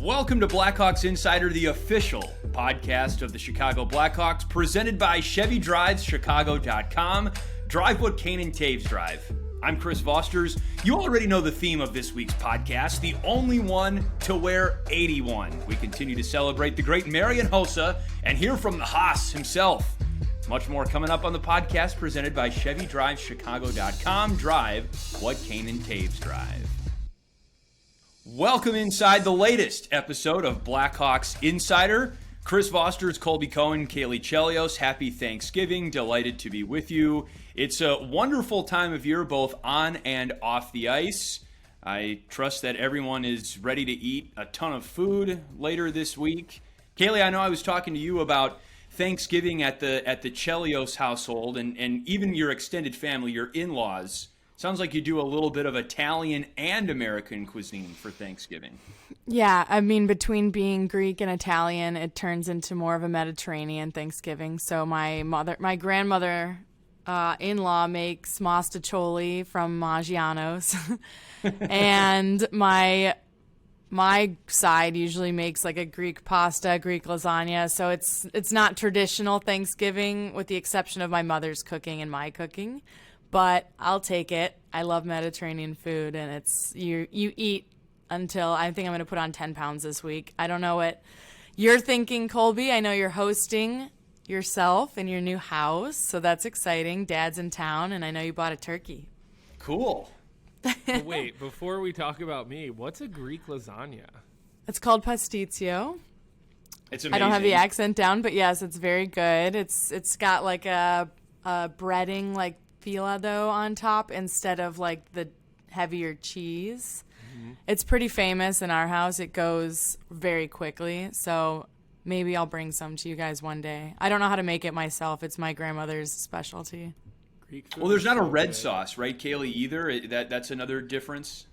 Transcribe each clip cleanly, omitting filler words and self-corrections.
Welcome to Blackhawks Insider, the official podcast of the Chicago Blackhawks, presented by ChevyDrivesChicago.com. Drive what Kane and Taves drive. I'm Chris Vosters. You already know the theme of this week's podcast, the only one to wear 81. We continue to celebrate the great Marian Hossa and hear from the Hoss himself. Much more coming up on the podcast presented by ChevyDrivesChicago.com. Drive what Kane and Taves drive. Welcome inside the latest episode of Blackhawks Insider. Chris Vosters, Colby Cohen, Caley Chelios, happy Thanksgiving. Delighted to be with you. It's a wonderful time of year, both on and off the ice. I trust that everyone is ready to eat a ton of food later this week. Caley, I know I was talking to you about Thanksgiving at the Chelios household and even your extended family, your in-laws. Sounds like you do a little bit of Italian and American cuisine for Thanksgiving. Yeah, I mean, between being Greek and Italian, it turns into more of a Mediterranean Thanksgiving. So my grandmother in-law makes mostaccioli from Maggiano's, and my side usually makes like a Greek pasta, Greek lasagna. So it's not traditional Thanksgiving, with the exception of my mother's cooking and my cooking. But I'll take it. I love Mediterranean food, and it's you eat until I think I'm going to put on 10 pounds this week. I don't know what you're thinking, Colby. I know you're hosting yourself in your new house, so that's exciting. Dad's in town, and I know you bought a turkey. Cool. Wait, before we talk about me, what's a Greek lasagna? It's called pasticcio. It's amazing. I don't have the accent down, but yes, it's very good. It's got like a breading like fila dough on top instead of like the heavier cheese. Mm-hmm. It's pretty famous in our house. It goes very quickly, so maybe I'll bring some to you guys one day. I don't know how to make it myself. It's my grandmother's specialty. Greek food. Well, there's not a red sauce, right, Caley, either? That's another difference?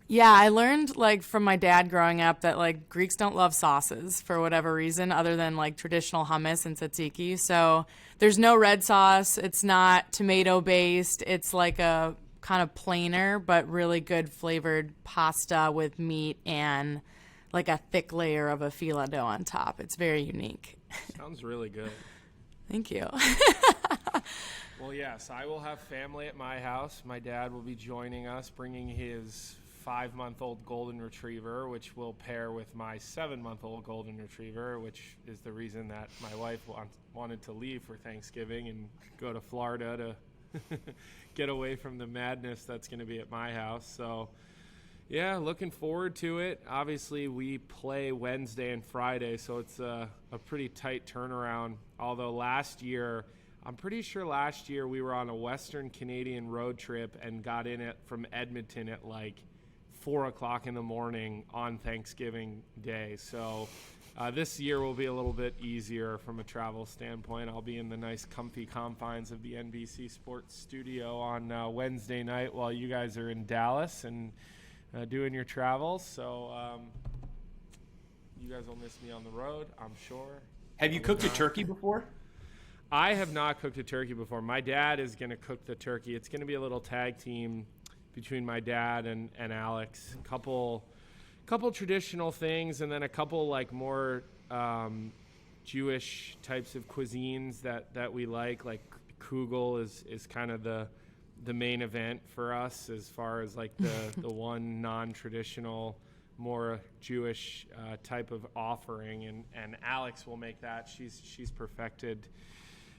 Yeah, I learned like from my dad growing up that like Greeks don't love sauces for whatever reason other than like traditional hummus and tzatziki. So there's no red sauce. It's not tomato based. It's like a kind of plainer but really good flavored pasta with meat and like a thick layer of a fila dough on top. It's very unique. Sounds really good. Thank you. Well, yes, I will have family at my house. My dad will be joining us, bringing his 5-month-old golden retriever, which will pair with my 7-month-old golden retriever, which is the reason that my wife wanted to leave for Thanksgiving and go to Florida to get away from the madness that's going to be at my house. So, yeah, looking forward to it. Obviously, we play Wednesday and Friday, so it's a pretty tight turnaround. Although I'm pretty sure last year we were on a Western Canadian road trip and got in it from Edmonton at like 4 o'clock in the morning on Thanksgiving Day. So this year will be a little bit easier from a travel standpoint. I'll be in the nice comfy confines of the NBC Sports studio on Wednesday night while you guys are in Dallas and doing your travels. So you guys will miss me on the road, I'm sure. Have you cooked a turkey before? I have not cooked a turkey before. My dad is going to cook the turkey. It's going to be a little tag team between my dad and Alex. Couple traditional things, and then a couple like more Jewish types of cuisines that we like kugel is kind of the main event for us as far as like the one non-traditional, more Jewish type of offering, and Alex will make that. She's perfected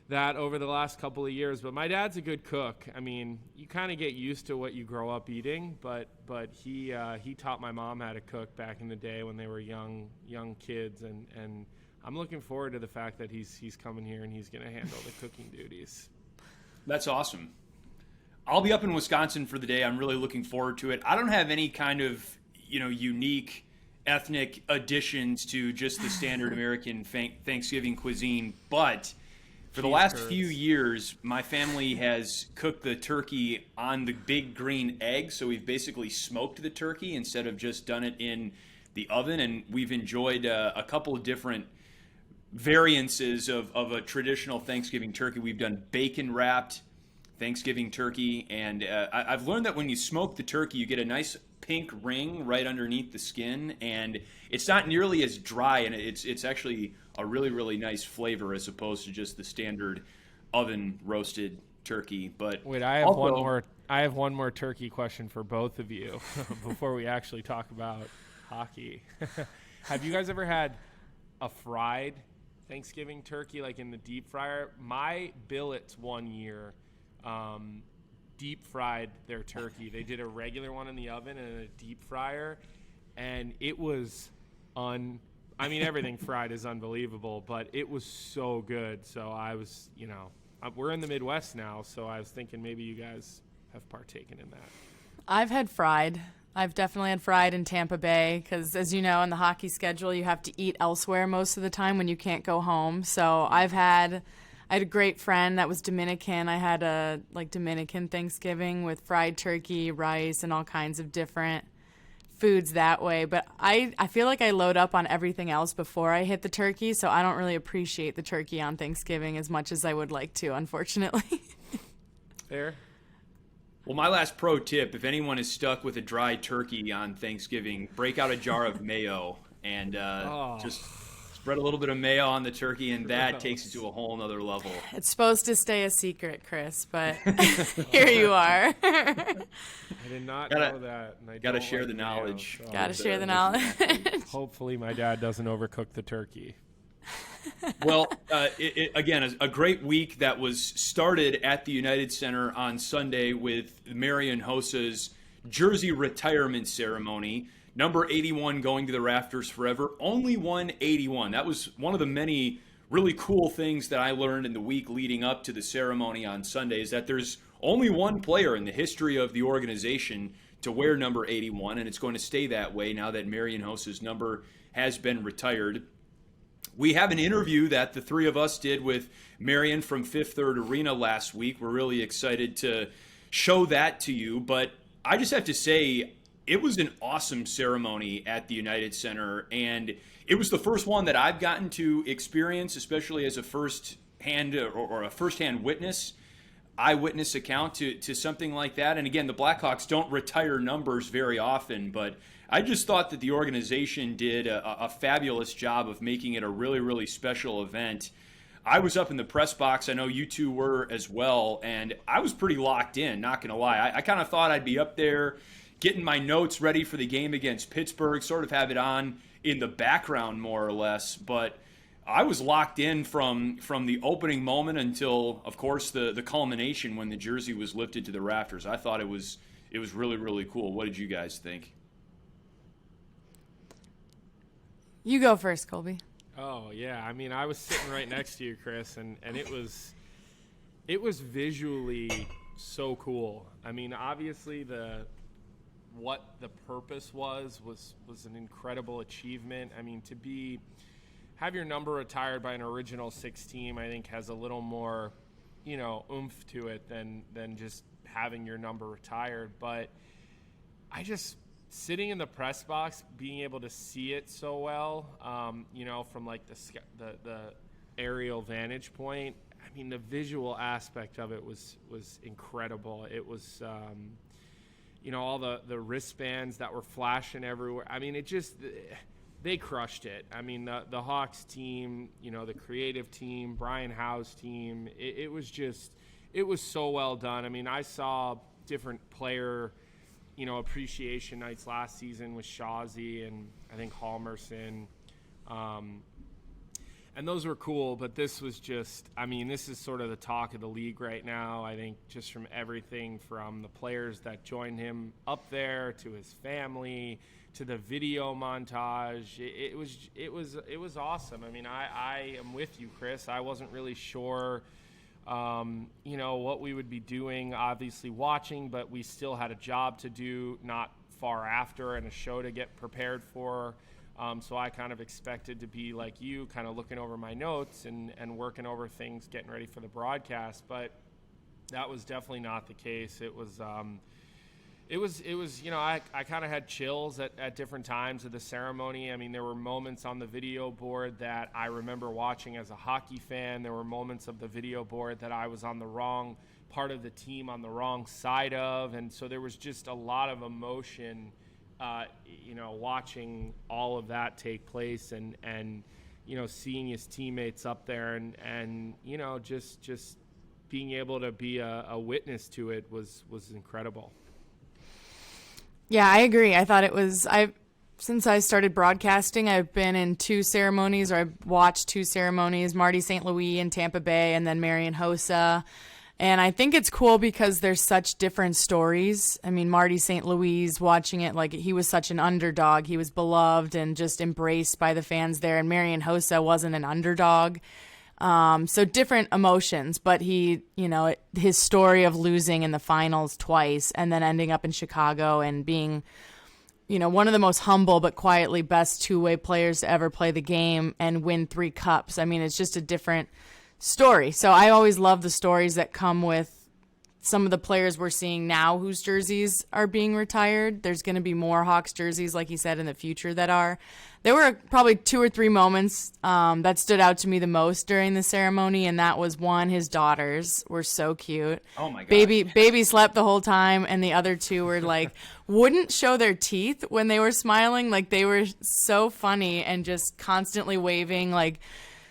that over the last couple of years. But my dad's a good cook. I mean, you kind of get used to what you grow up eating, but he taught my mom how to cook back in the day when they were young kids, and I'm looking forward to the fact that he's coming here and he's going to handle the cooking duties. That's awesome. I'll be up in Wisconsin for the day. I'm really looking forward to it. I don't have any kind of, unique ethnic additions to just the standard American Thanksgiving cuisine, but for the last few years, my family has cooked the turkey on the big green egg, so we've basically smoked the turkey instead of just done it in the oven, and we've enjoyed a couple of different variances of a traditional Thanksgiving turkey. We've done bacon-wrapped Thanksgiving turkey, and I've learned that when you smoke the turkey, you get a nice pink ring right underneath the skin, and it's not nearly as dry, and it's actually a really, really nice flavor as opposed to just the standard oven roasted turkey. But wait, I have one more turkey question for both of you before we actually talk about hockey. Have you guys ever had a fried Thanksgiving turkey, like in the deep fryer? My billets one year deep fried their turkey. They did a regular one in the oven and a deep fryer, and it was everything fried is unbelievable, but it was so good. So I was, we're in the Midwest now, so I was thinking maybe you guys have partaken in that. I've had fried. I've definitely had fried in Tampa Bay because, as you know, in the hockey schedule, you have to eat elsewhere most of the time when you can't go home. So I had a great friend that was Dominican. I had a Dominican Thanksgiving with fried turkey, rice, and all kinds of different foods that way. But I feel like I load up on everything else before I hit the turkey, so I don't really appreciate the turkey on Thanksgiving as much as I would like to, unfortunately. Fair. Well, my last pro tip, if anyone is stuck with a dry turkey on Thanksgiving, break out a jar of mayo and just spread a little bit of mayo on the turkey, and that takes it to a whole nother level. It's supposed to stay a secret, Chris, but here you are. I did not know that. Got to share the knowledge. So. Got to share the knowledge. Hopefully my dad doesn't overcook the turkey. Well, again, a great week that was started at the United Center on Sunday with Marian Hossa's jersey retirement ceremony. Number 81 going to the rafters forever. Only one 81. That was one of the many really cool things that I learned in the week leading up to the ceremony on Sunday, is that there's only one player in the history of the organization to wear number 81, and it's going to stay that way now that Marian Hossa's number has been retired. We have an interview that the three of us did with Marian from Fifth Third Arena last week. We're really excited to show that to you, but I just have to say, it was an awesome ceremony at the United Center, and it was the first one that I've gotten to experience, especially as a first-hand or a first-hand eyewitness account to something like that. And again, the Blackhawks don't retire numbers very often, but I just thought that the organization did a fabulous job of making it a really, really special event. I was up in the press box. I know you two were as well, and I was pretty locked in, not going to lie. I kind of thought I'd be up there getting my notes ready for the game against Pittsburgh, sort of have it on in the background more or less, but I was locked in from the opening moment until, of course, the culmination when the jersey was lifted to the rafters. I thought it was really, really cool. What did you guys think? You go first, Colby. Oh, yeah. I mean, I was sitting right next to you, Chris, and it was visually so cool. I mean, obviously what the purpose was an incredible achievement. I mean, have your number retired by an original six team, I think has a little more, oomph to it than just having your number retired. But sitting in the press box, being able to see it so well, from like the aerial vantage point, I mean, the visual aspect of it was incredible. It was, all the wristbands that were flashing everywhere. I mean, they crushed it. I mean, the Hawks team, the creative team, Brian Howe's team, it was so well done. I mean, I saw different player appreciation nights last season with Shawzy and I think Halmerson. And those were cool, but this was this is sort of the talk of the league right now. I think just from everything from the players that joined him up there to his family to the video montage, it was awesome. I mean, I am with you, Chris. I wasn't really sure what we would be doing, obviously watching, but we still had a job to do not far after and a show to get prepared for. So I kind of expected to be like you, kind of looking over my notes and working over things, getting ready for the broadcast. But that was definitely not the case. It was I kind of had chills at different times of the ceremony. I mean, there were moments on the video board that I remember watching as a hockey fan. There were moments of the video board that I was on the wrong part of the team, on the wrong side of. And so there was just a lot of emotion watching all of that take place and seeing his teammates up there and just being able to be a witness to it was incredible. Yeah, I agree. I thought it was, since I started broadcasting, I've been in 2 ceremonies, or I've watched 2 ceremonies, Marty St. Louis in Tampa Bay and then Marian Hossa. And I think it's cool because there's such different stories. I mean, Marty St. Louis, watching it, like, he was such an underdog. He was beloved and just embraced by the fans there. And Marian Hossa wasn't an underdog. So different emotions, but his story of losing in the finals twice and then ending up in Chicago and being, one of the most humble but quietly best two-way players to ever play the game and win 3 cups. I mean, it's just a different story. So I always love the stories that come with some of the players we're seeing now whose jerseys are being retired. There's going to be more Hawks jerseys, like he said, in the future that are. There were probably 2 or 3 moments that stood out to me the most during the ceremony, and that was one, his daughters were so cute. Oh my god. Baby slept the whole time, and the other 2 were like wouldn't show their teeth when they were smiling. Like, they were so funny and just constantly waving. Like,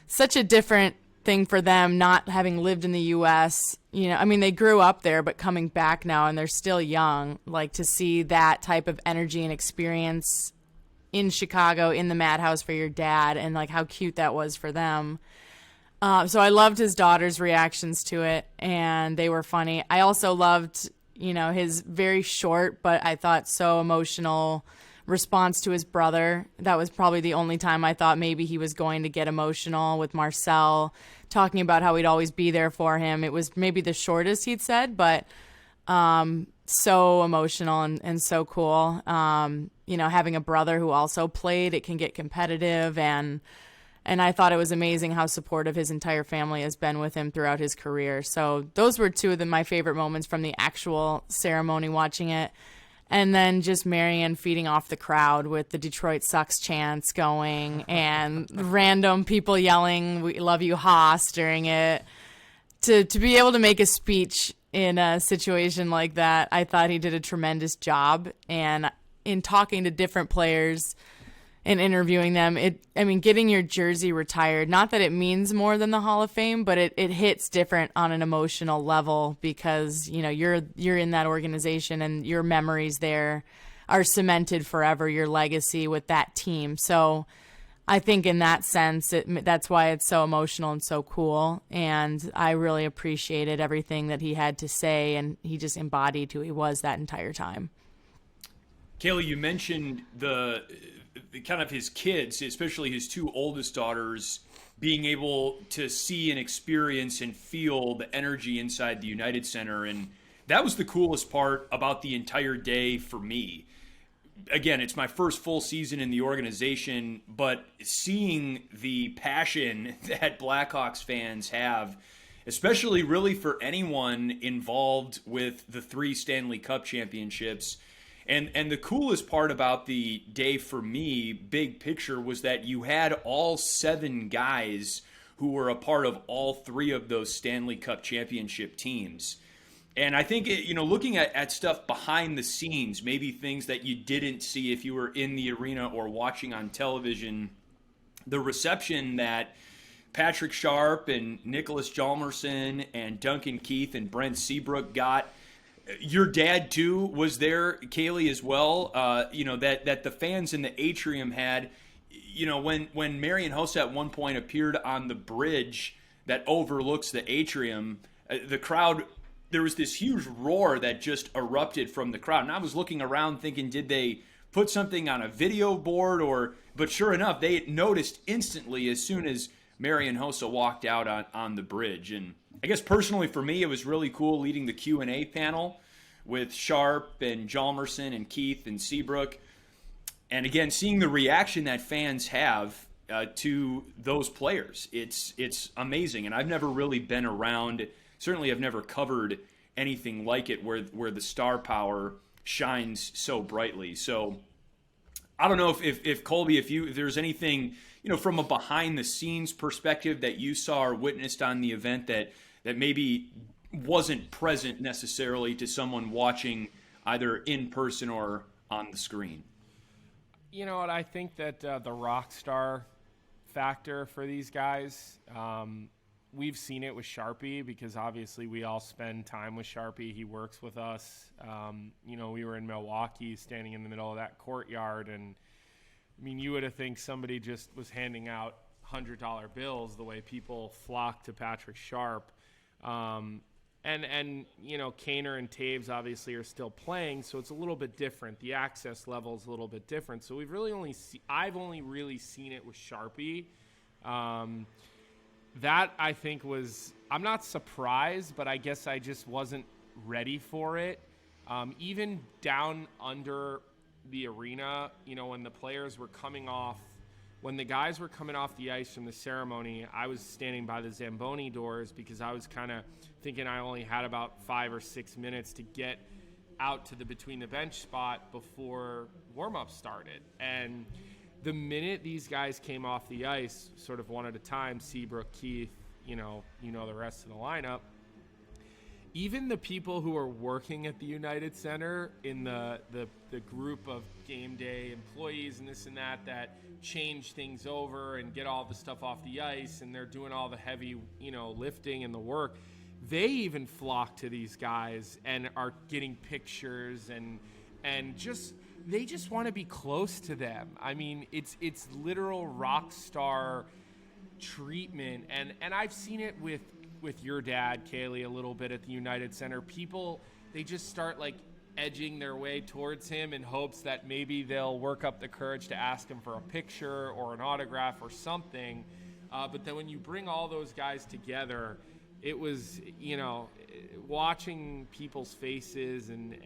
such a different thing for them, not having lived in the U.S. I mean, they grew up there, but coming back now and they're still young, like, to see that type of energy and experience in Chicago, in the Madhouse for your dad, and like how cute that was for them. So I loved his daughter's reactions to it, and they were funny. I also loved, his very short, but I thought so emotional response to his brother. That was probably the only time I thought maybe he was going to get emotional, with Marcel talking about how he'd always be there for him. It was maybe the shortest he'd said, but so emotional and so cool. Having a brother who also played, it can get competitive, and I thought it was amazing how supportive his entire family has been with him throughout his career. So those were 2 of my favorite moments from the actual ceremony, watching it. And then just Marian feeding off the crowd with the Detroit Sucks chants going and random people yelling, "We love you, Hoss," during it. To be able to make a speech in a situation like that, I thought he did a tremendous job. And in talking to different players and interviewing them, getting your jersey retired, not that it means more than the Hall of Fame, but it hits different on an emotional level because, you're in that organization and your memories there are cemented forever, your legacy with that team. So I think in that sense, that's why it's so emotional and so cool. And I really appreciated everything that he had to say, and he just embodied who he was that entire time. Caley, you mentioned the kind of his kids, especially his 2 oldest daughters, being able to see and experience and feel the energy inside the United Center. And that was the coolest part about the entire day for me. Again, it's my first full season in the organization, but seeing the passion that Blackhawks fans have, especially really for anyone involved with the 3 Stanley Cup championships. And the coolest part about the day for me, big picture, was that you had all 7 guys who were a part of all 3 of those Stanley Cup championship teams. And I think, looking at stuff behind the scenes, maybe things that you didn't see if you were in the arena or watching on television, the reception that Patrick Sharp and Nicholas Hjalmarsson and Duncan Keith and Brent Seabrook got. Your dad, too, was there, Caley, as well, that the fans in the atrium had. When Marian Hossa at one point appeared on the bridge that overlooks the atrium, the crowd, there was this huge roar that just erupted from the crowd. And I was looking around thinking, did they put something on a video board? But sure enough, they noticed instantly as soon as Marian Hossa walked out on the bridge. And I guess personally for me, it was really cool leading the Q&A panel with Sharp and Hjalmarsson and Keith and Seabrook. And again, seeing the reaction that fans have to those players, it's amazing. And I've never really been around, certainly I've never covered anything like it where the star power shines so brightly. So I don't know if Colby, if there's anything, from a behind the scenes perspective that you saw or witnessed on the event that maybe wasn't present necessarily to someone watching either in person or on the screen. You know what? I think that the rock star factor for these guys, we've seen it with Sharpie because obviously we all spend time with Sharpie. He works with us. We were in Milwaukee standing in the middle of that courtyard, and I mean, you would have think somebody just was handing out $100 bills the way people flock to Patrick Sharp. And Kaner and Taves obviously are still playing, so it's a little bit different. The access level is a little bit different. So I've only really seen it with Sharpie. That I think I'm not surprised, but I guess I just wasn't ready for it. Even down under the arena, when the players were when the guys were coming off the ice from the ceremony, I was standing by the Zamboni doors because I was kind of thinking I only had about 5 or 6 minutes to get out to the between the bench spot before warm-up started. And the minute these guys came off the ice, sort of one at a time, Seabrook, Keith, the rest of the lineup, even the people who are working at the United Center in the group of game day employees and this and that change things over and get all the stuff off the ice, and they're doing all the heavy, lifting and the work, they even flock to these guys and are getting pictures and they just want to be close to them. I mean, it's literal rock star treatment, and I've seen it with your dad, Caley, a little bit at the United Center. People, they just start edging their way towards him in hopes that maybe they'll work up the courage to ask him for a picture or an autograph or something. But then when you bring all those guys together, it was, watching people's faces and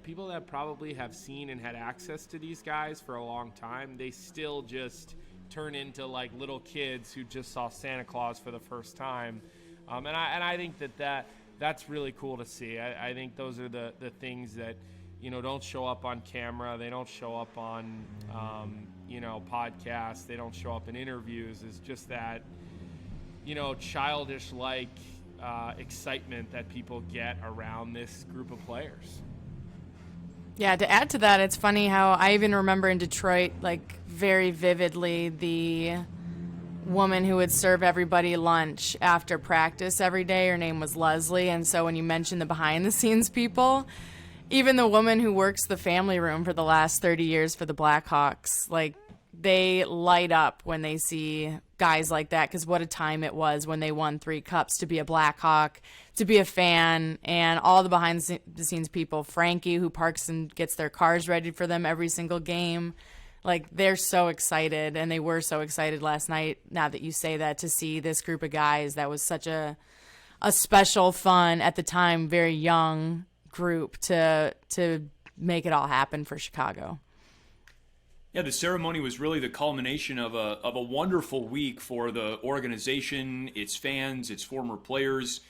people that probably have seen and had access to these guys for a long time, they still just turn into little kids who just saw Santa Claus for the first time. And I think that's really cool to see. I think those are the things that, don't show up on camera. They don't show up on, podcasts. They don't show up in interviews. It's just that, childish excitement that people get around this group of players. Yeah, to add to that, it's funny how I even remember in Detroit, very vividly, the woman who would serve everybody lunch after practice every day. Her name was Leslie, and so when you mention the behind-the-scenes people, even the woman who works the family room for the last 30 years for the Blackhawks, they light up when they see guys like that, because what a time it was when they won 3 cups to be a Blackhawk, to be a fan, and all the behind-the-scenes people, Frankie, who parks and gets their cars ready for them every single game. They're so excited, and they were so excited last night, now that you say that, to see this group of guys. That was such a special, fun, at the time, very young group to make it all happen for Chicago. Yeah, the ceremony was really the culmination of a wonderful week for the organization, its fans, its former players.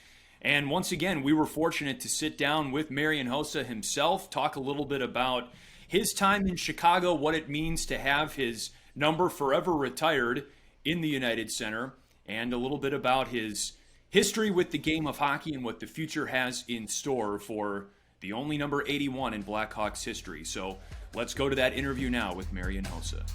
And once again, we were fortunate to sit down with Marian Hossa himself, talk a little bit about his time in Chicago, what it means to have his number forever retired in the United Center, and a little bit about his history with the game of hockey and what the future has in store for the only number 81 in Blackhawks history. So let's go to that interview now with Marian Hossa.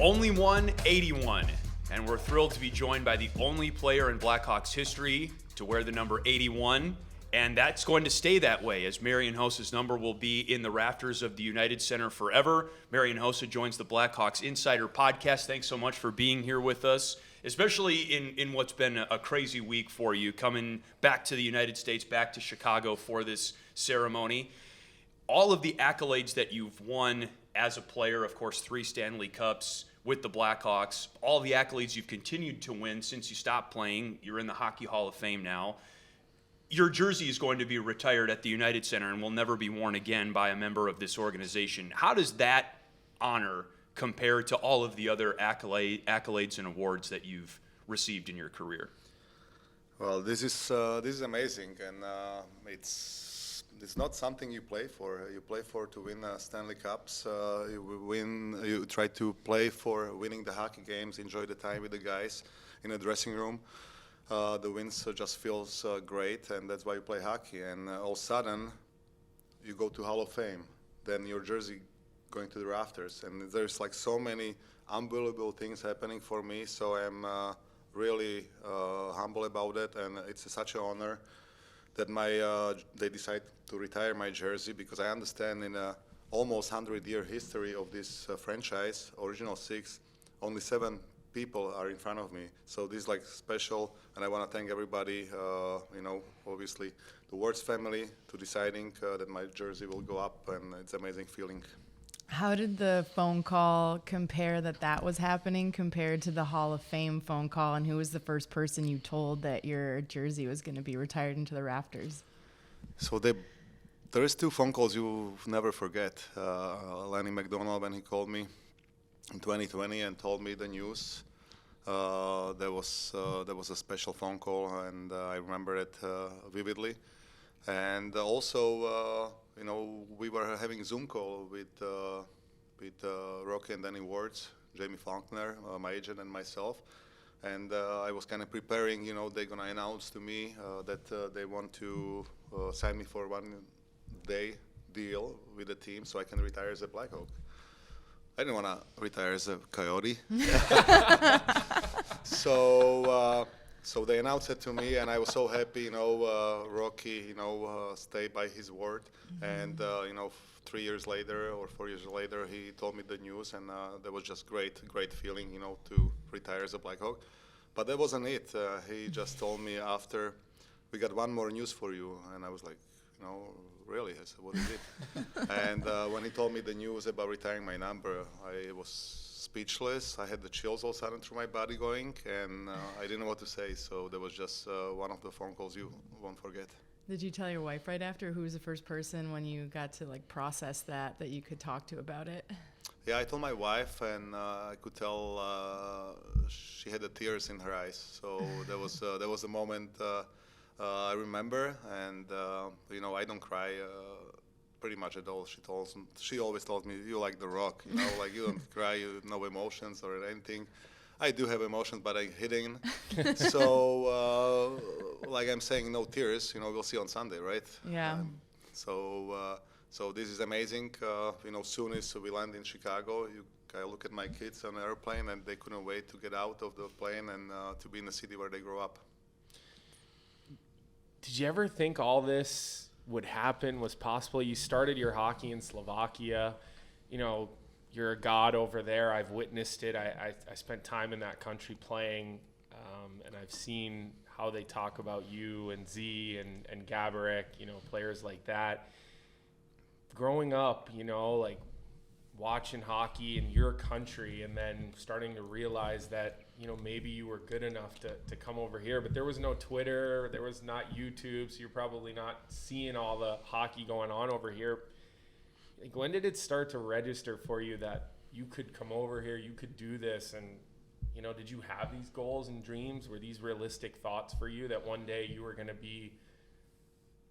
Only one 81, and we're thrilled to be joined by the only player in Blackhawks history to wear the number 81. And that's going to stay that way, as Marian Hossa's number will be in the rafters of the United Center forever. Marian Hossa joins the Blackhawks Insider podcast. Thanks so much for being here with us, especially in what's been a crazy week for you, coming back to the United States, back to Chicago for this ceremony. All of the accolades that you've won as a player, of course, 3 Stanley Cups with the Blackhawks, all the accolades you've continued to win since you stopped playing. You're in the Hockey Hall of Fame now. Your jersey is going to be retired at the United Center and will never be worn again by a member of this organization. How does that honor compare to all of the other accolades and awards that you've received in your career? Well, this is amazing, and it's not something you play for. You play for to win Stanley Cups. You try to play for winning the hockey games, enjoy the time with the guys in the dressing room. The wins just feels great, and that's why you play hockey. And all of a sudden, you go to Hall of Fame. Then your jersey going to the rafters. And there's like so many unbelievable things happening for me. So I'm really humble about it, and it's such an honor that they decide to retire my jersey, because I understand in a almost 100-year history of this franchise, original 6, only 7 people are in front of me. So this is like special, and I want to thank everybody, obviously the Wirtz family, to deciding that my jersey will go up, and it's an amazing feeling. How did the phone call compare that was happening compared to the Hall of Fame phone call, and who was the first person you told that your jersey was going to be retired into the rafters? So there is 2 phone calls you never forget. Lenny McDonald, when he called me in 2020 and told me the news, there was a special phone call, and I remember it vividly. And also, we were having a Zoom call with Rocky and Danny Wirtz, Jamie Faulkner, my agent, and myself. And I was kind of preparing, they're going to announce to me that they want to sign me for 1-day deal with the team so I can retire as a Blackhawk. I didn't want to retire as a Coyote. So they announced it to me, and I was so happy. Rocky, stayed by his word. And 3 years later or 4 years later, he told me the news, and that was just great feeling, to retire as a Blackhawk. But that wasn't it. He just told me after, we got one more news for you, and I was like, really? I said, what is it? And when he told me the news about retiring my number, I was speechless. I had the chills all of a sudden through my body going, and I didn't know what to say. So that was just one of the phone calls you won't forget. Did you tell your wife right after? Who was the first person when you got to process that you could talk to about it? Yeah, I told my wife, and I could tell she had the tears in her eyes. So that was a moment I remember, and I don't cry pretty much at all. She always told me, you like The Rock, like you don't cry, you no emotions or anything. I do have emotions, but I'm hidden. So, like I'm saying, no tears. We'll see on Sunday, right? Yeah. So this is amazing. Soon as we land in Chicago, I look at my kids on the airplane, and they couldn't wait to get out of the plane and to be in the city where they grew up. Did you ever think all this would happen, was possible? You started your hockey in Slovakia. You're a god over there. I've witnessed it. I spent time in that country playing, and I've seen how they talk about you and Z and Gaborik, players like that. Growing up, watching hockey in your country, and then starting to realize that, maybe you were good enough to come over here, but there was no Twitter, there was not YouTube, so you're probably not seeing all the hockey going on over here. When did it start to register for you that you could come over here, you could do this, and did you have these goals and dreams? Were these realistic thoughts for you that one day you were going to be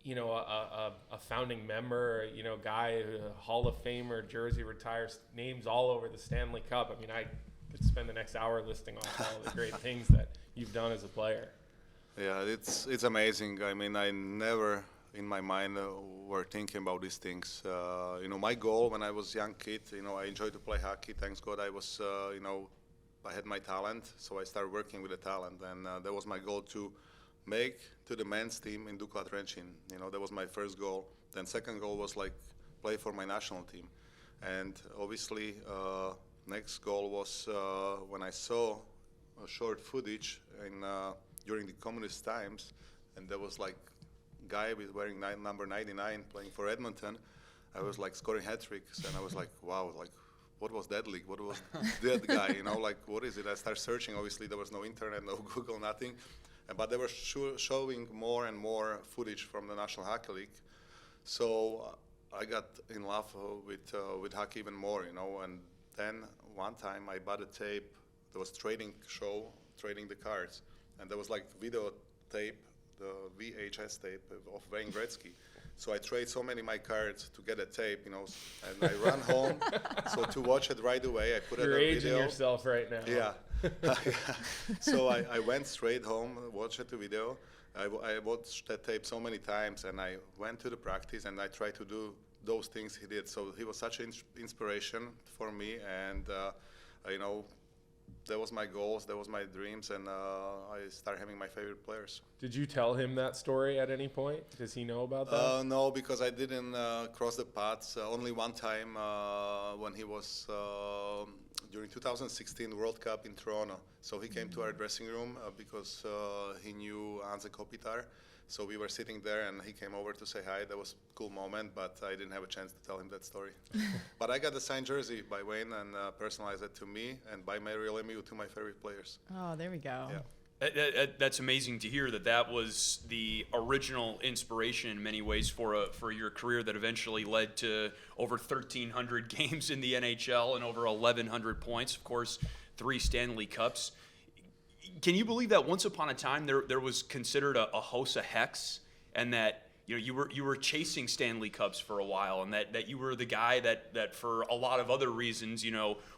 a founding member, guy, a Hall of Famer, jersey retires, names all over the Stanley Cup? I mean, I could spend the next hour listing off all the great things that you've done as a player. Yeah, it's amazing. I mean, I never in my mind were thinking about these things. My goal when I was a young kid, I enjoyed to play hockey. Thanks God I was, I had my talent, so I started working with the talent, and that was my goal to make to the men's team in Dukla Trenčín. That was my first goal. Then second goal was play for my national team. And obviously, next goal was when I saw a short footage during the communist times, and there was guy wearing number 99 playing for Edmonton. I was scoring hat tricks, and I was wow, what was that league? What was that guy? What is it? I started searching. Obviously, there was no internet, no Google, nothing. But they were showing more and more footage from the National Hockey League. So I got in love with hockey even more, And then one time I bought a tape. There was trading the cards, and there was video tape, the VHS tape of Wayne Gretzky. So I trade so many of my cards to get a tape, and I run home. So to watch it right away, I put it on video. You're aging yourself right now. Yeah. So I went straight home, watched the video. I watched that tape so many times, and I went to the practice, and I tried to do those things he did. So he was such an inspiration for me, and you know, that was my goals, that was my dreams, and I started having my favorite players. Did you tell him that story at any point? Does he know about that? No, because I didn't cross the paths. Only one time when he was during 2016 World Cup in Toronto. So he came to our dressing room because he knew Anze Kopitar. So we were sitting there, and he came over to say hi. That was a cool moment, but I didn't have a chance to tell him that story. But I got the signed jersey by Wayne and personalized it to me, and by Marian Hossa to my favorite players. Oh, there we go. Yeah. That's amazing to hear that was the original inspiration in many ways for your career that eventually led to over 1,300 games in the NHL and over 1,100 points. Of course, 3 Stanley Cups. Can you believe that once upon a time there was considered a Hossa hex, and that you were chasing Stanley Cups for a while, and that you were the guy that for a lot of other reasons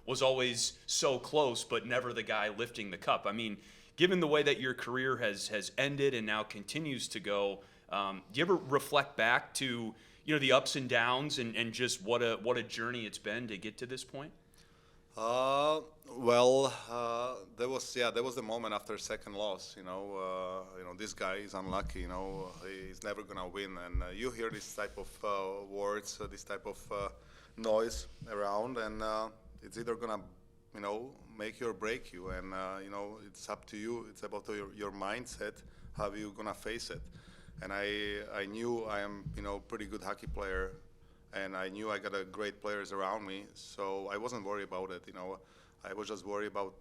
was always so close but never the guy lifting the cup? I mean, given the way that your career has ended and now continues to go, do you ever reflect back to the ups and downs and just what a journey it's been to get to this point? There was the moment after second loss. This guy is unlucky. He's never gonna win, and you hear this type of words, this type of noise around, and it's either gonna, make you or break you, and it's up to you. It's about your mindset, how you gonna face it. And I knew I am, pretty good hockey player. And I knew I got great players around me, so I wasn't worried about it. I was just worried about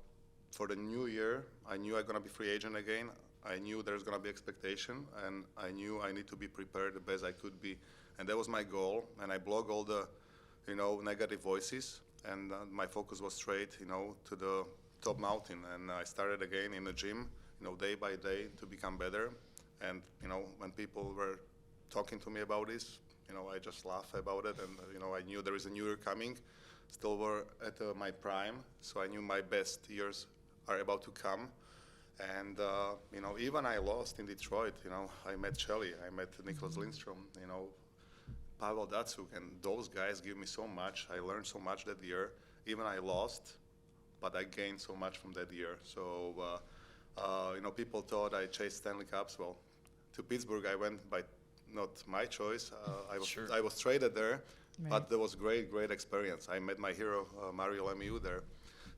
for the new year. I knew I'm gonna be free agent again. I knew there's gonna be expectation, and I knew I need to be prepared the best I could be, and that was my goal. And I blocked all the, negative voices, and my focus was straight, to the top mountain. And I started again in the gym, day by day to become better. And when people were talking to me about this, I just laugh about it, and I knew there is a new year coming. Still were at my prime, so I knew my best years are about to come. And even I lost in Detroit. I met Chelly, I met Nicholas Lindstrom, Pavel Datsuk, and those guys give me so much. I learned so much that year. Even I lost, but I gained so much from that year. So people thought I chased Stanley Cups. Well, to Pittsburgh I went by not my choice. I was traded there, right. But there was great experience. I met my hero, Marian Hossa, there.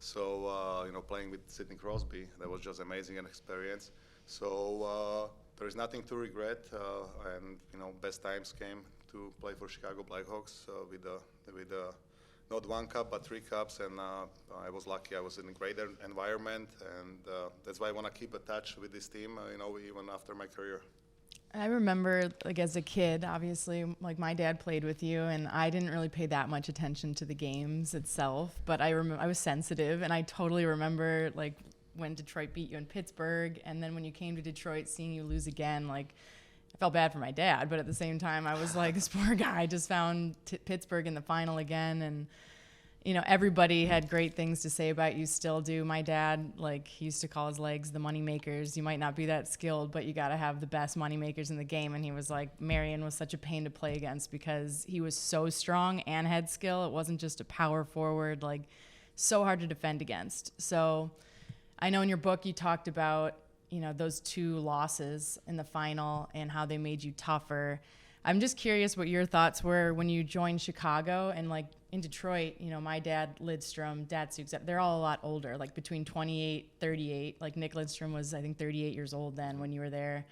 So, playing with Sidney Crosby, that was just amazing an experience. So there is nothing to regret, and best times came to play for Chicago Blackhawks with not 1 cup but 3 cups, and I was lucky. I was in a great environment, and that's why I want to keep in touch with this team, even after my career. I remember, as a kid, obviously, my dad played with you, and I didn't really pay that much attention to the games itself, but I was sensitive, and I totally remember, when Detroit beat you in Pittsburgh, and then when you came to Detroit, seeing you lose again, I felt bad for my dad, but at the same time, I was like, this poor guy just found Pittsburgh in the final again, and everybody had great things to say about you, still do. My dad, he used to call his legs the money makers. You might not be that skilled, but you got to have the best money makers in the game. And he was like, Marian was such a pain to play against because he was so strong and had skill. It wasn't just a power forward, so hard to defend against. So I know in your book you talked about, those 2 losses in the final and how they made you tougher. I'm just curious what your thoughts were when you joined Chicago and in Detroit, my dad, Lidstrom, Datsuk, they're all a lot older, between 28, 38. Nick Lidstrom was, I think, 38 years old then when you were there.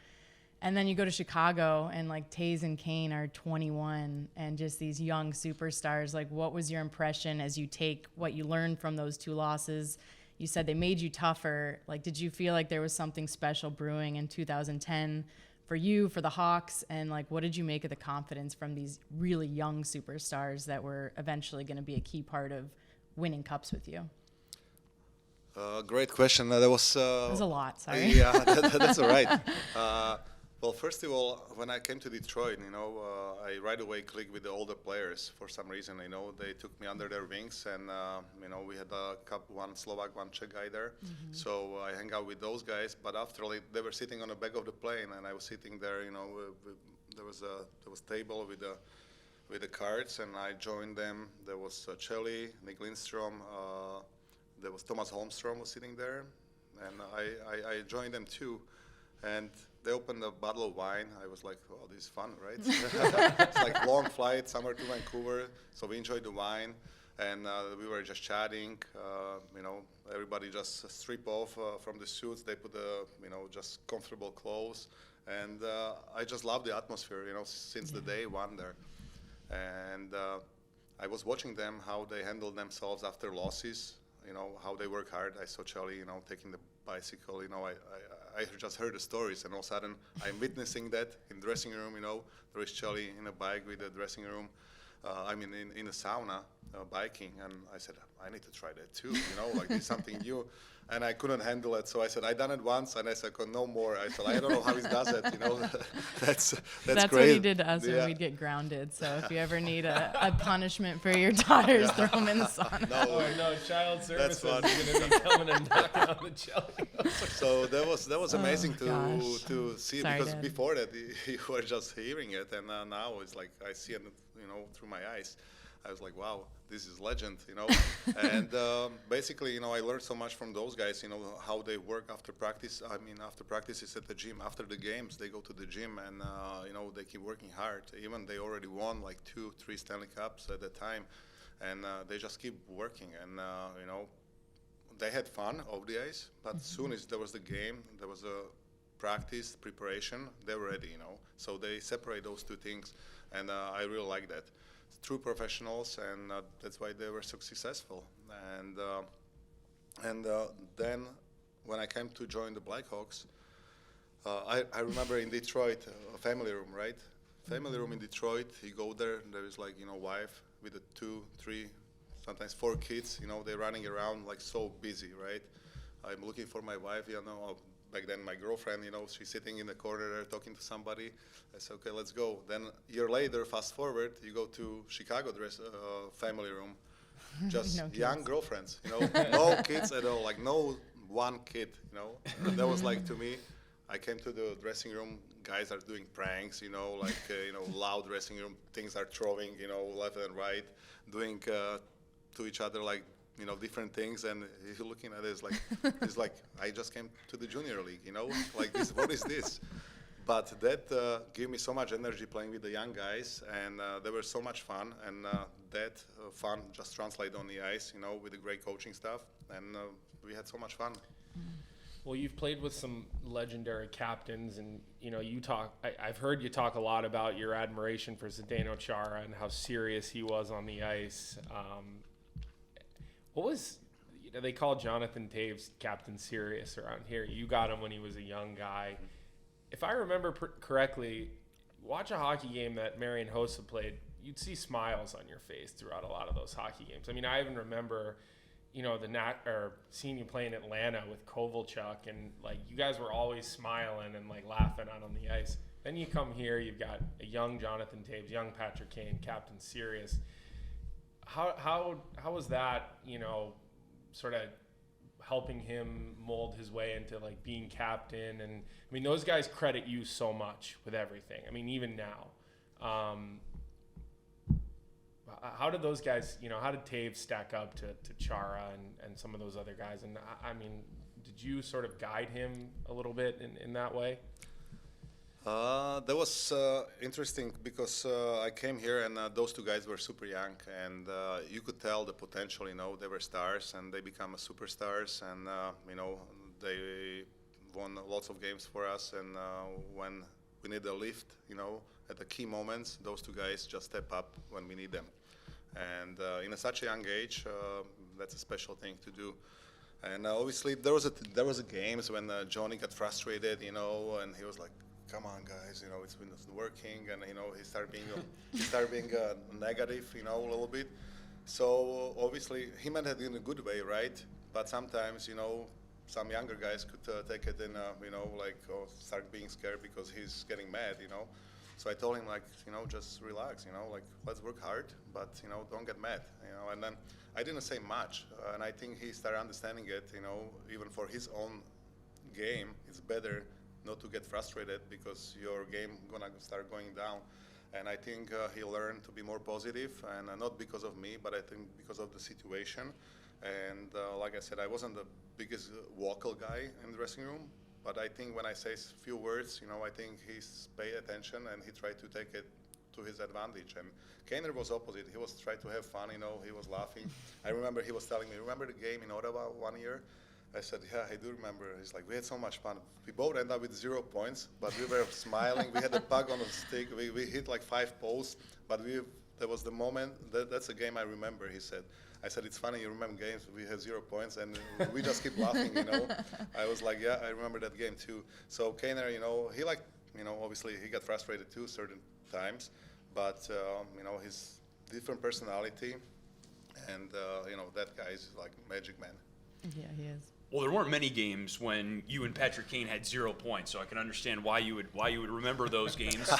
And then you go to Chicago and Taze and Kane are 21 and just these young superstars. What was your impression as you take what you learned from those 2 losses? You said they made you tougher. Did you feel like there was something special brewing in 2010 for you, for the Hawks, and what did you make of the confidence from these really young superstars that were eventually going to be a key part of winning cups with you? Great question. That was a lot, sorry. Yeah, that's all right. Well, first of all, when I came to Detroit, I right away clicked with the older players for some reason. They took me under their wings, and we had one Slovak, one Czech guy there. Mm-hmm. So I hang out with those guys. But after they were sitting on the back of the plane, and I was sitting there. There was table with with the cards, and I joined them. There was Cheli, Nick Lindstrom, there was Thomas Holmstrom was sitting there, and I joined them too. And they opened a bottle of wine. I was like, oh, this is fun, right? It's like long flight, summer to Vancouver, so we enjoyed the wine. And we were just chatting, everybody just strip off from the suits. They put just comfortable clothes. And I just love the atmosphere, since the day one there. And I was watching them, how they handled themselves after losses, how they work hard. I saw Cheli, taking the bicycle, I just heard the stories, and all of a sudden I'm witnessing that in the dressing room, there is Cheli in a bike with the dressing room. In a sauna, biking, and I said, I need to try that too, like it's something new, and I couldn't handle it, so I said, I done it once, and I said, no more. I said, I don't know how he does it, that's great. What he did to us when we'd get grounded, so if you ever need a punishment for your daughters, throw them in the sauna. No, child services is going to be coming and knocking on the Chelios. So that was amazing to see. Sorry, because Dad. before that you were just hearing it, and now it's like I see it, through my eyes. I was like, wow, this is legend, And basically, I learned so much from those guys, how they work after practice. After practice is at the gym. After the games, they go to the gym, and they keep working hard. Even they already won like 2-3 Stanley Cups at the time, and they just keep working. And they had fun over the ice, but as soon as there was the game, there was a practice, preparation, they were ready, So they separate those two things, and I really like that. True professionals, and that's why they were so successful. And then when I came to join the Blackhawks, I remember in Detroit, a family room, right? Family room in Detroit, you go there is like, wife with the 2, 3, sometimes 4 kids, they're running around like so busy, right? I'm looking for my wife, back then my girlfriend, she's sitting in the corner there talking to somebody. I said, okay, let's go. Then a year later, fast forward, you go to Chicago family room, just No young kids. girlfriends, no kids at all, like no one kid, That was like, to me, I came to the dressing room, guys are doing pranks, loud dressing room, things are throwing, left and right, doing to each other like, different things, and he's looking at it, it's like, I just came to the junior league, like this, what is this? But that gave me so much energy playing with the young guys, and they were so much fun, and that fun just translated on the ice, with the great coaching staff, and we had so much fun. Well, you've played with some legendary captains, and I've heard you talk a lot about your admiration for Zdeno Chara and how serious he was on the ice. What was, they call Jonathan Toews Captain Serious around here. You got him when he was a young guy. If I remember correctly, watch a hockey game that Marian Hossa played, you'd see smiles on your face throughout a lot of those hockey games. I even remember, seeing you play in Atlanta with Kovalchuk, and like you guys were always smiling and like laughing out on the ice. Then you come here, you've got a young Jonathan Toews, young Patrick Kane, Captain Serious. How was that, sort of helping him mold his way into like being captain? And those guys credit you so much with everything. Even now, how did those guys, how did Toews stack up to Chara and some of those other guys? And did you sort of guide him a little bit in that way? That was interesting because I came here and those two guys were super young, and you could tell the potential. They were stars and they become superstars, and they won lots of games for us. And when we need a lift, at the key moments, those two guys just step up when we need them. And in such a young age, that's a special thing to do. And obviously there was a games when Johnny got frustrated, and he was like, come on, guys, it's been working, and he started being negative, a little bit. So obviously he meant it in a good way, right? But sometimes, some younger guys could take it in, start being scared because he's getting mad, So I told him, just relax, let's work hard, but don't get mad, And then I didn't say much, and I think he started understanding it, even for his own game, it's better not to get frustrated because your game gonna start going down. And I think he learned to be more positive, and not because of me, but I think because of the situation. And like I said, I wasn't the biggest vocal guy in the dressing room, but I think when I say a few words, I think he's paid attention and he tried to take it to his advantage. And Kaner was opposite. He was trying to have fun, he was laughing. I remember he was telling me, remember the game in Ottawa one year? I said, yeah, I do remember. He's like, we had so much fun. We both ended up with 0 points, but we were smiling. We had a puck on the stick. We hit like 5 posts, but there was the moment, that's a game I remember, he said. I said, it's funny, you remember games, we have 0 points, and we just keep laughing, I was like, yeah, I remember that game too. So Kaner, he obviously he got frustrated too certain times, but, his different personality, and, that guy is like magic man. Yeah, he is. Well, there weren't many games when you and Patrick Kane had 0 points, so I can understand why you would remember those games.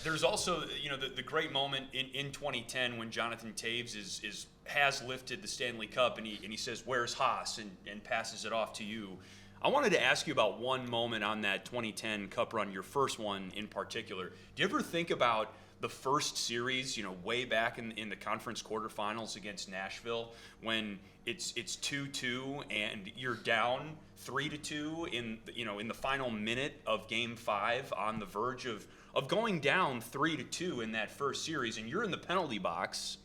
There's also, the great moment in 2010 when Jonathan Toews has lifted the Stanley Cup and he says, "Where's Hoss?" and passes it off to you. I wanted to ask you about one moment on that 2010 Cup run, your first one in particular. Do you ever think about the first series, way back in the conference quarterfinals against Nashville, when it's 2-2 and you're down 3-2 in the final minute of Game 5, on the verge of going down 3-2 in that first series, and you're in the penalty box.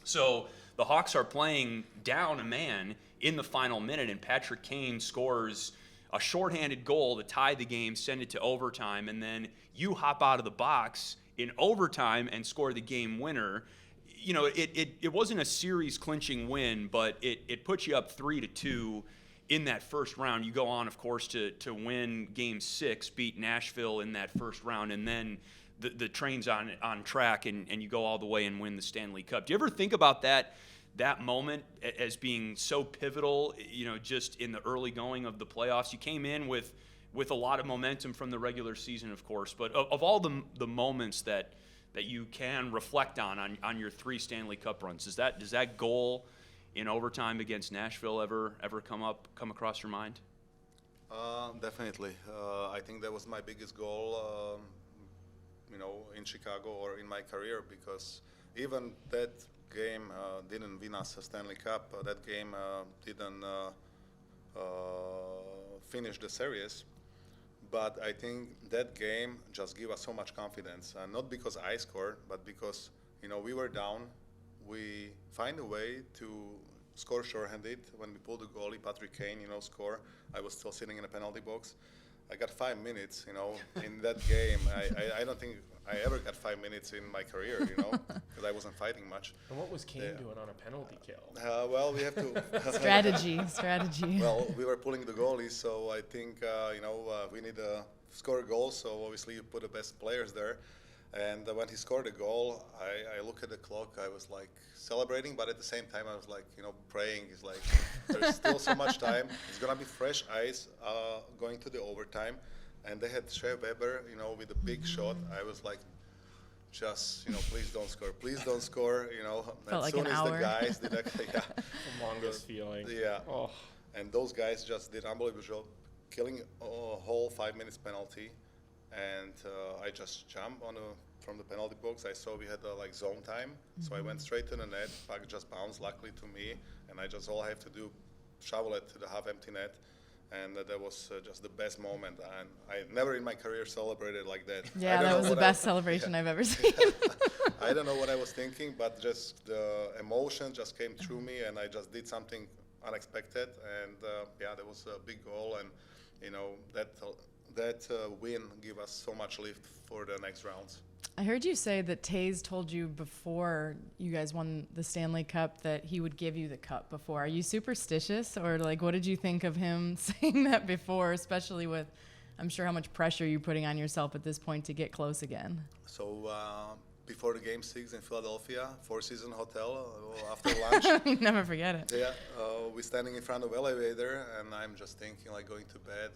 So the Hawks are playing down a man in the final minute, and Patrick Kane scores a shorthanded goal to tie the game, send it to overtime, and then you hop out of the box in overtime and score the game winner. It wasn't a series clinching win, but it puts you up 3-2 in that first round. You go on, of course, to win Game 6, beat Nashville in that first round, and then the train's on track, and you go all the way and win the Stanley Cup. Do you ever think about that moment as being so pivotal, just in the early going of the playoffs? You came in with a lot of momentum from the regular season, of course, but of all the moments that you can reflect on your 3 Stanley Cup runs, does that goal in overtime against Nashville ever come across your mind? Definitely. I think that was my biggest goal, in Chicago or in my career, because even that game didn't win us a Stanley Cup. That game didn't finish the series. But I think that game just gave us so much confidence, not because I scored, but because we were down. We find a way to score shorthanded. When we pulled the goalie, Patrick Kane, score. I was still sitting in a penalty box. I got 5 minutes, in that game. I don't think I ever got 5 minutes in my career, because I wasn't fighting much. And what was Kane doing on a penalty kill? Well, we have to strategy. Well, we were pulling the goalie, so I think we need to score a goal. So obviously you put the best players there. And when he scored a goal, I look at the clock. I was like celebrating, but at the same time I was like, praying. It's like there's still so much time. It's gonna be fresh ice going to the overtime, and they had Shea Weber, with a big shot. I was like, just please don't score, please don't score. Felt as like soon an as hour. the guys did, The longest feeling. Yeah. Oh. And those guys just did unbelievable job, killing a whole 5 minutes penalty. And I just jumped from the penalty box. I saw we had zone time, so I went straight to the net. Puck just bounced, luckily to me, and I just all I have to do, shovel it to the half-empty net, and that was just the best moment. And I never in my career celebrated like that. Yeah, that was the best celebration I've ever seen. I don't know what I was thinking, but just the emotion just came through me, and I just did something unexpected. And that was a big goal, and that win gave us so much lift for the next rounds. I heard you say that Toews told you before you guys won the Stanley Cup that he would give you the cup before. Are you superstitious, or what did you think of him saying that before, especially with, I'm sure, how much pressure you're putting on yourself at this point to get close again? So before the Game 6 in Philadelphia, Four Seasons Hotel, after lunch. Never forget it. Yeah, we're standing in front of the elevator, and I'm just thinking going to bed,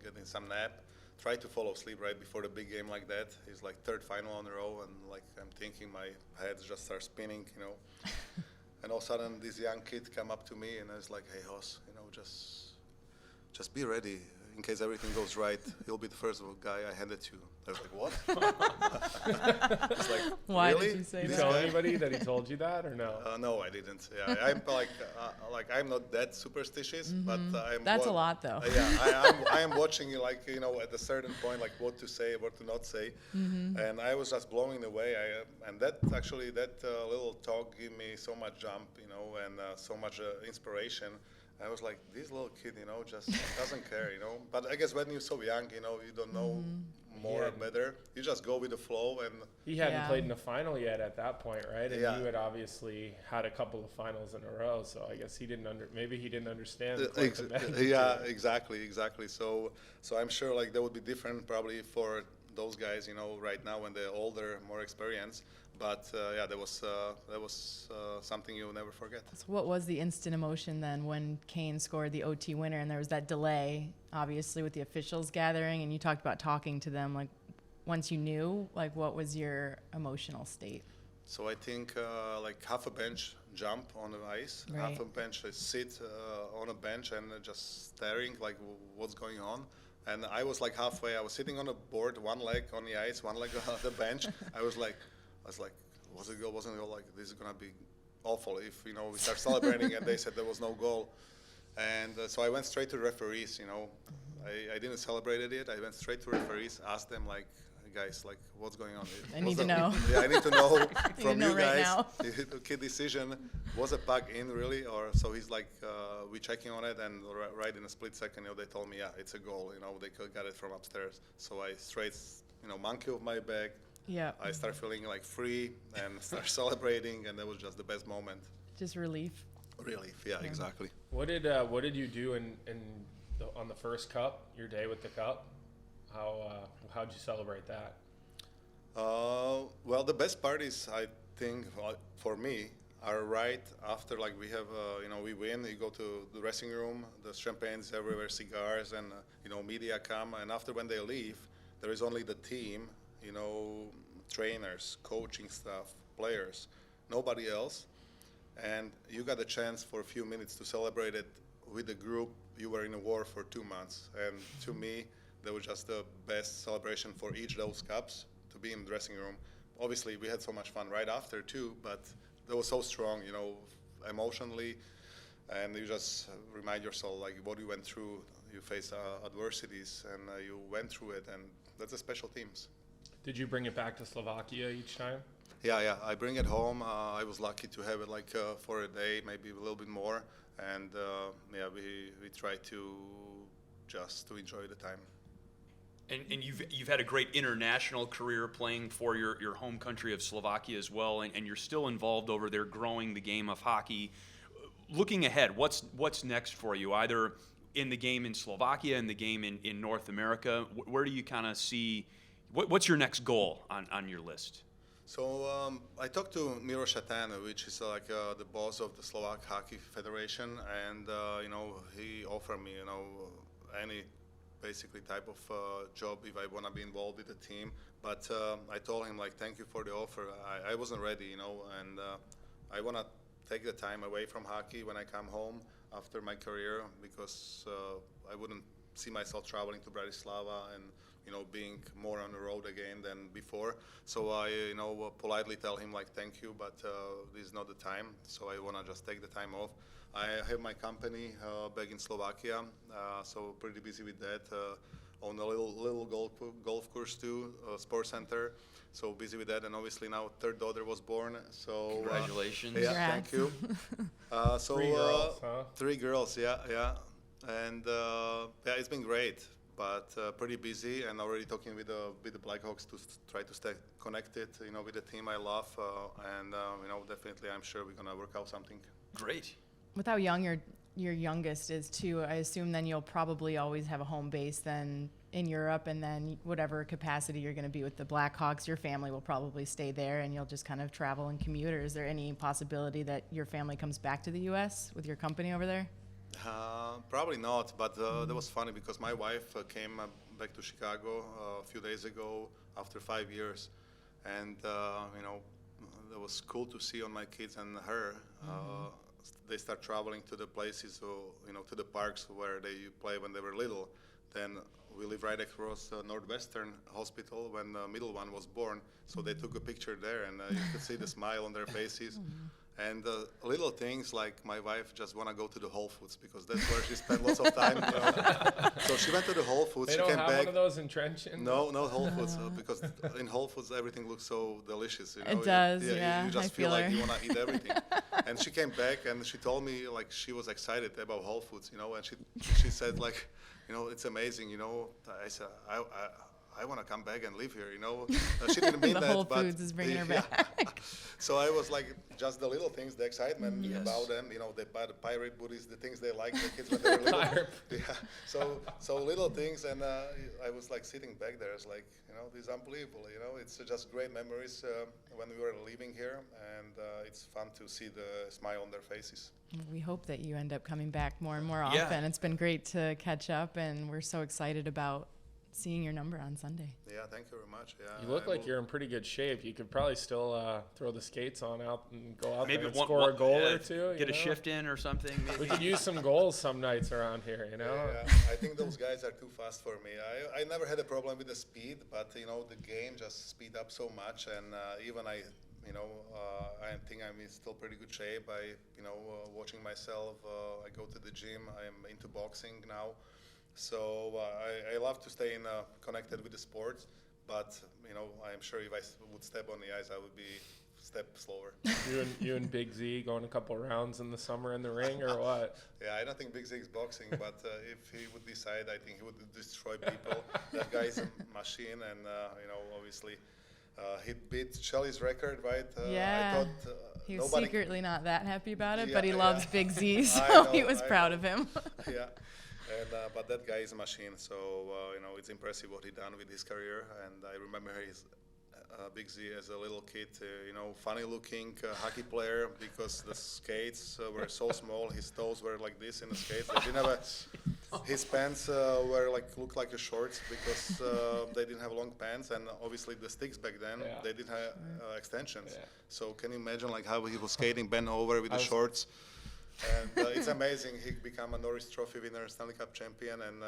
getting some nap. Try to fall asleep right before the big game like that. It's like third final on the row, and I'm thinking my head just starts spinning, And all of a sudden, this young kid come up to me, and I was like, "Hey, Hoss, just be ready. in case everything goes right, you'll be the first guy I hand it to. I was like, what? It's like, Why really? did you say Did you that? tell anybody that he told you that, or no? No, I didn't. Yeah, I'm like I'm not that superstitious, but I'm. That's a lot, though. I am watching like at a certain point like what to say, what to not say, and I was just blowing away. And that actually little talk gave me so much jump, and so much inspiration. I was like, this little kid, just doesn't care, But I guess when you're so young, you don't know more or better. You just go with the flow. And He hadn't played in a final yet at that point, right? And Yeah. you had obviously had a couple of finals in a row, so I guess maybe he didn't understand quite the magnitude. yeah, exactly. So I'm sure like that would be different probably for those guys, right now when they're older, more experienced. But that was something you'll never forget. So what was the instant emotion then when Kane scored the OT winner and there was that delay, obviously, with the officials gathering, and you talked about talking to them, like once you knew, like what was your emotional state? So I think like half a bench jump on the ice, Right. half a bench sit on a bench and just staring like what's going on. And I was like halfway. I was sitting on a board, one leg on the ice, one leg on the bench. I was like, was it goal? Wasn't it goal? Like this is gonna be awful if we start celebrating and they said there was no goal. And so I went straight to referees. I didn't celebrate it yet. I went straight to referees, asked them like, guys, like what's going on? I need to know. Yeah, I need to know to from know you right guys. now. The key decision, was a puck in really, or so he's like, we checking on it, and right in a split second, they told me, yeah, it's a goal. They got it from upstairs. So I straight, monkey off my back. Yeah. I start feeling like free and start celebrating, and that was just the best moment. Just relief. Relief, yeah, exactly. What did you do on the first cup? Your day with the cup? How'd you celebrate that? Well, the best part is, I think, for me, are right after like we have, we win. You go to the dressing room, the champagne's everywhere, cigars, and media come. And after when they leave, there is only the team, trainers, coaching staff, players, nobody else. And you got a chance for a few minutes to celebrate it with the group. You were in a war for 2 months, and to me, that was just the best celebration for each of those cups, to be in the dressing room. Obviously, we had so much fun right after too, but that was so strong, emotionally, and you just remind yourself like what you went through. You face adversities, and you went through it, and that's a special teams. Did you bring it back to Slovakia each time? Yeah, I bring it home. I was lucky to have it like for a day, maybe a little bit more, and we try to just to enjoy the time. And you've had a great international career playing for your home country of Slovakia as well, and you're still involved over there growing the game of hockey. Looking ahead, what's next for you, either in the game in Slovakia and the game in North America? Where do you kind of see, what's your next goal on your list? So I talked to Miro Šatan, which is like the boss of the Slovak Hockey Federation, and he offered me any basically type of job if I want to be involved with the team. But I told him like, thank you for the offer. I wasn't ready, and I want to take the time away from hockey when I come home after my career, because I wouldn't see myself traveling to Bratislava and being more on the road again than before. So I politely tell him like, thank you, but this is not the time. So I want to just take the time off. I have my company back in Slovakia, so pretty busy with that. Own a little golf course too, sports center. So busy with that, and obviously now third daughter was born. So Congratulations! Yeah, Congrats. thank you. So 3 girls, huh? 3 girls, yeah, and it's been great, but pretty busy, and already talking with the Blackhawks to try to stay connected, with the team I love, and definitely I'm sure we're gonna work out something. Great. With how young your youngest is too, I assume then you'll probably always have a home base then in Europe, and then whatever capacity you're going to be with the Blackhawks, your family will probably stay there, and you'll just kind of travel and commute. Or is there any possibility that your family comes back to the U.S. with your company over there? Probably not, but that was funny because my wife came back to Chicago a few days ago after 5 years, and that was cool to see on my kids and her. They start traveling to the places, to the parks where they play when they were little. then we live right across Northwestern Hospital when the middle one was born. So they took a picture there, and you could see the smile on their faces. And little things like my wife just want to go to the Whole Foods because that's where she spent lots of time. So she went to the Whole Foods. They don't have one of those in Trenton? No Whole Foods because in Whole Foods everything looks so delicious. It does, yeah. You just feel like you want to eat everything. And she came back and she told me like she was excited about Whole Foods, and she said like, it's amazing, I said I want to come back and live here, She didn't mean the that, Whole but Foods is bringing her back. So I was like, just the little things, the excitement about them, they buy the pirate booties, the things they like, the kids when they were little. So little things, and I was like sitting back there, it's like, this is unbelievable, it's just great memories when we were leaving here, and it's fun to see the smile on their faces. We hope that you end up coming back more and more often. Yeah. It's been great to catch up, and we're so excited about seeing your number on Sunday. Yeah, thank you very much. Yeah, you look like you're in pretty good shape. You could probably still throw the skates on out and go out Maybe there and score a goal or two. Get a shift in or something. Maybe. We could use some goals some nights around here, Yeah, I think those guys are too fast for me. I never had a problem with the speed, but the game just speed up so much, and even I think I'm in still pretty good shape. Watching myself, I go to the gym. I am into boxing now. So I love to stay connected with the sport, but I'm sure if I would step on the ice, I would be step slower. You and Big Z going a couple rounds in the summer in the ring, or what? Yeah, I don't think Big Z is boxing, but if he would decide, I think he would destroy people. That guy is a machine, and obviously he beat Chelios' record, right? Yeah. I thought, he was secretly not that happy about it, Yeah, but he loves Big Z, so know, he was proud of him. Yeah. And, but that guy is a machine, so it's impressive what he done with his career. And I remember his Big Z as a little kid, funny-looking hockey player because the skates were so small. His toes were like this in the skates. They didn't have his pants looked like a shorts because they didn't have long pants, and obviously the sticks back then they didn't have extensions. Yeah. So can you imagine like how he was skating bent over with the shorts? And it's amazing. He became a Norris Trophy winner, Stanley Cup champion, and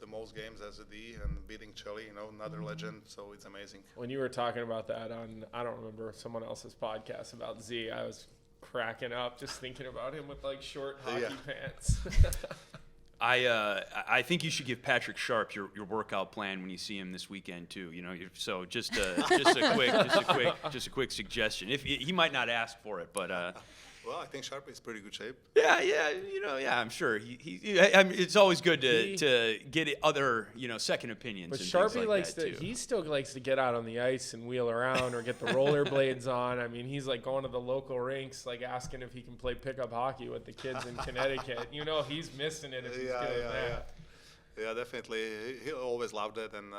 the most games as a D, and beating Cheli, another legend. So it's amazing. When you were talking about that on, I don't remember, someone else's podcast about Z, I was cracking up just thinking about him with like short hockey pants. I think you should give Patrick Sharp your workout plan when you see him this weekend too. So just a quick suggestion. If he might not ask for it, but. Well, I think Sharp is pretty good shape. Yeah, I'm sure. It's always good to get other, second opinions. But and Sharpie like he still likes to get out on the ice and wheel around or get the rollerblades on. I mean, he's like going to the local rinks, like asking if he can play pickup hockey with the kids in Connecticut. He's missing it if he's doing that. Yeah, definitely. He always loved it, and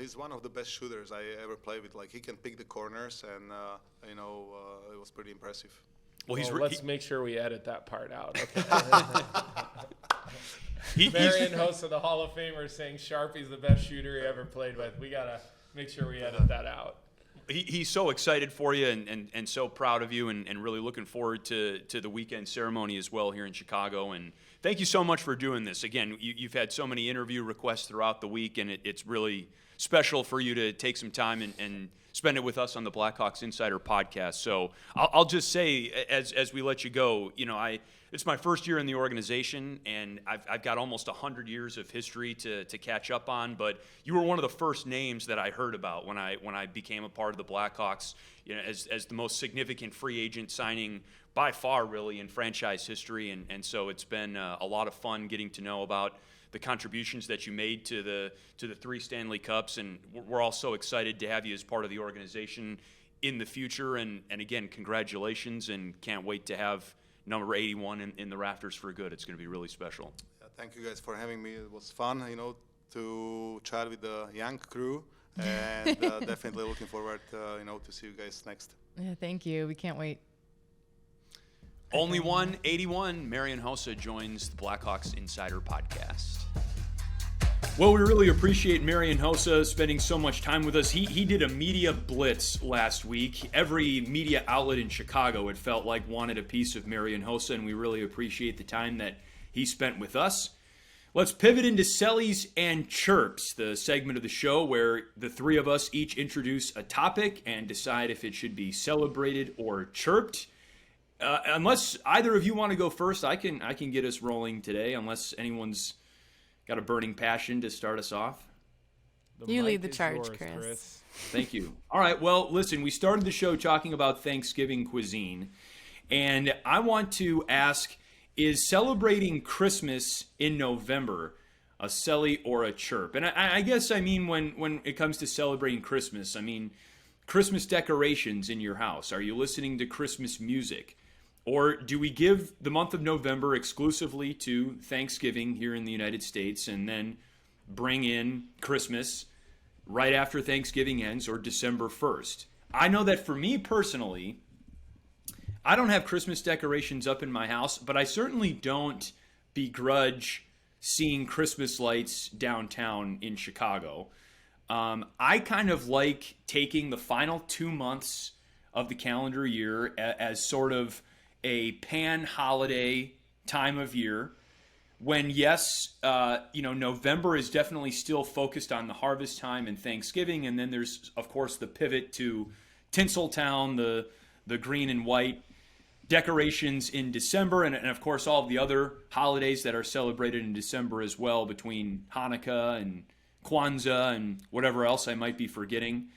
he's one of the best shooters I ever played with. Like he can pick the corners, and it was pretty impressive. Well, let's make sure we edit that part out. Okay. Marian Hossa, the Hall of Famer, saying Sharpie's the best shooter he ever played with. We got to make sure we edit that out. He's so excited for you and so proud of you and really looking forward to the weekend ceremony as well here in Chicago. And thank you so much for doing this. Again, you've had so many interview requests throughout the week, and it's really special for you to take some time and spend it with us on the Blackhawks Insider podcast. So I'll just say, as we let you go, it's my first year in the organization, and I've got almost 100 years of history to catch up on. But you were one of the first names that I heard about when I became a part of the Blackhawks, as the most significant free agent signing by far, really, in franchise history. And so it's been a lot of fun getting to know about the contributions that you made to the 3 Stanley Cups, and we're all so excited to have you as part of the organization in the future. And again, congratulations, and can't wait to have number 81 in the rafters for good. It's going to be really special. Yeah, thank you guys for having me. It was fun, to chat with the young crew, and definitely looking forward, to see you guys next. Yeah, thank you. We can't wait. Only one, 81, Marian Hossa joins the Blackhawks Insider podcast. Well, we really appreciate Marian Hossa spending so much time with us. He did a media blitz last week. Every media outlet in Chicago, it felt like, wanted a piece of Marian Hossa, and we really appreciate the time that he spent with us. Let's pivot into Sellies and Chirps, the segment of the show where the three of us each introduce a topic and decide if it should be celebrated or chirped. Unless either of you want to go first, I can get us rolling today, unless anyone's got a burning passion to start us off. You lead the charge, Chris. Thank you. All right, well, listen, we started the show talking about Thanksgiving cuisine, and I want to ask, is celebrating Christmas in November a Selly or a chirp? And I guess I mean when it comes to celebrating Christmas, I mean Christmas decorations in your house. Are you listening to Christmas music? Or do we give the month of November exclusively to Thanksgiving here in the United States and then bring in Christmas right after Thanksgiving ends or December 1st? I know that for me personally, I don't have Christmas decorations up in my house, but I certainly don't begrudge seeing Christmas lights downtown in Chicago. I kind of like taking the final 2 months of the calendar year as sort of a pan-holiday time of year when, yes, November is definitely still focused on the harvest time and Thanksgiving, and then there's, of course, the pivot to Tinseltown, the green and white decorations in December, and of course all of the other holidays that are celebrated in December as well, between Hanukkah and Kwanzaa and whatever else I might be forgetting.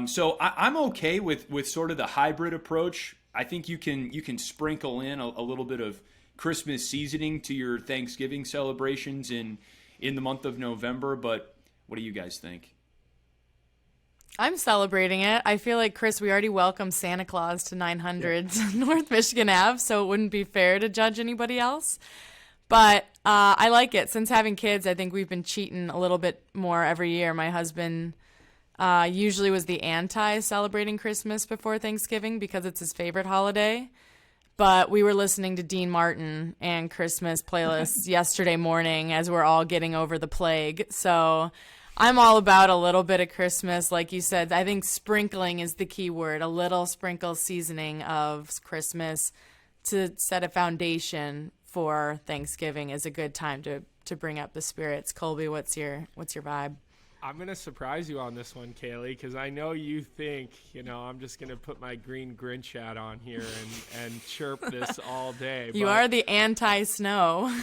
So I'm okay with sort of the hybrid approach. I think you can sprinkle in a little bit of Christmas seasoning to your Thanksgiving celebrations in the month of November, but what do you guys think? I'm celebrating it. I feel like, Chris, we already welcomed Santa Claus to 900 North Michigan Ave, so it wouldn't be fair to judge anybody else. But I like it. Since having kids, I think we've been cheating a little bit more every year. My husband usually was the anti-celebrating Christmas before Thanksgiving because it's his favorite holiday. But we were listening to Dean Martin and Christmas playlists yesterday morning as we're all getting over the plague. So I'm all about a little bit of Christmas. Like you said, I think sprinkling is the key word. A little sprinkle seasoning of Christmas to set a foundation for Thanksgiving is a good time to bring up the spirits. Colby, what's your vibe? I'm going to surprise you on this one, Caley, because I know you think, I'm just going to put my green Grinch hat on here and chirp this all day. You are the anti-snow.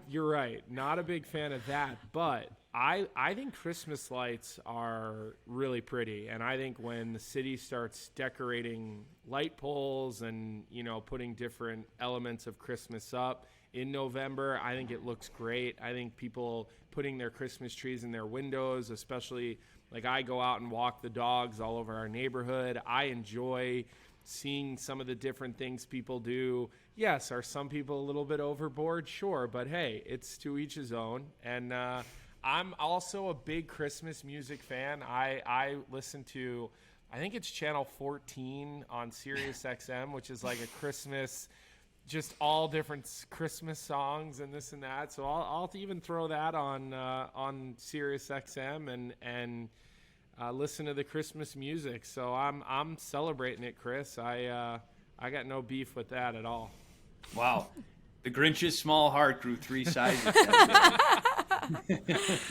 You're right. Not a big fan of that, but I think Christmas lights are really pretty, and I think when the city starts decorating light poles and, putting different elements of Christmas up in November, I think it looks great. I think people putting their Christmas trees in their windows, especially like I go out and walk the dogs all over our neighborhood. I enjoy seeing some of the different things people do. Yes, are some people a little bit overboard? Sure, but hey, it's to each his own. And I'm also a big Christmas music fan. I listen to, I think it's channel 14 on Sirius XM, which is like a Christmas, just all different Christmas songs and this and that. So I'll even throw that on Sirius XM and listen to the Christmas music. So I'm celebrating it, Chris. I got no beef with that at all. Wow. The Grinch's small heart grew 3 sizes.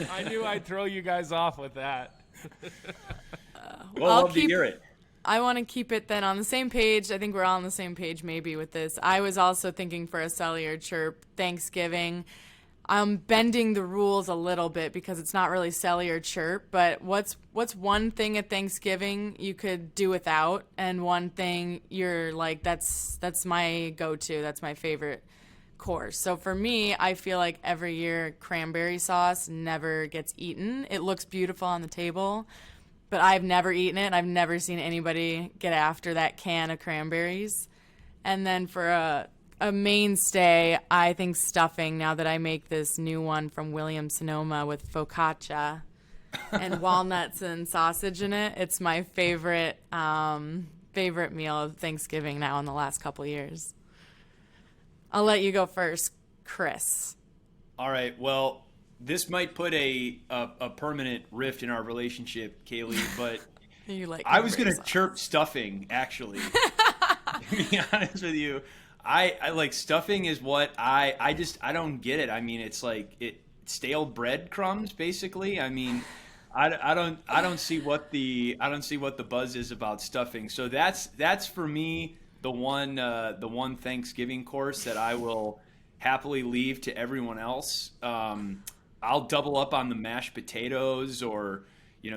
I knew I'd throw you guys off with that. Well, love to hear it. I want to keep it then on the same page. I think we're all on the same page maybe with this. I was also thinking for a Selly or chirp Thanksgiving. I'm bending the rules a little bit because it's not really Selly or chirp, but what's one thing at Thanksgiving you could do without, and one thing you're like, that's my go-to, that's my favorite course. So for me, I feel like every year cranberry sauce never gets eaten. It looks beautiful on the table, but I've never eaten it. I've never seen anybody get after that can of cranberries. And then for a mainstay, I think stuffing, now that I make this new one from Williams-Sonoma with focaccia and walnuts and sausage in it. It's my favorite meal of Thanksgiving now in the last couple years. I'll let you go first, Chris. All right. Well, this might put a permanent rift in our relationship, Caley, but You like I was going to sauce. chirp stuffing, actually. To be honest with you, I like stuffing is what I don't get it. I mean, it's like stale breadcrumbs basically. I mean, I don't see what the buzz is about stuffing. So that's for me the one Thanksgiving course that I will happily leave to everyone else. I'll double up on the mashed potatoes, or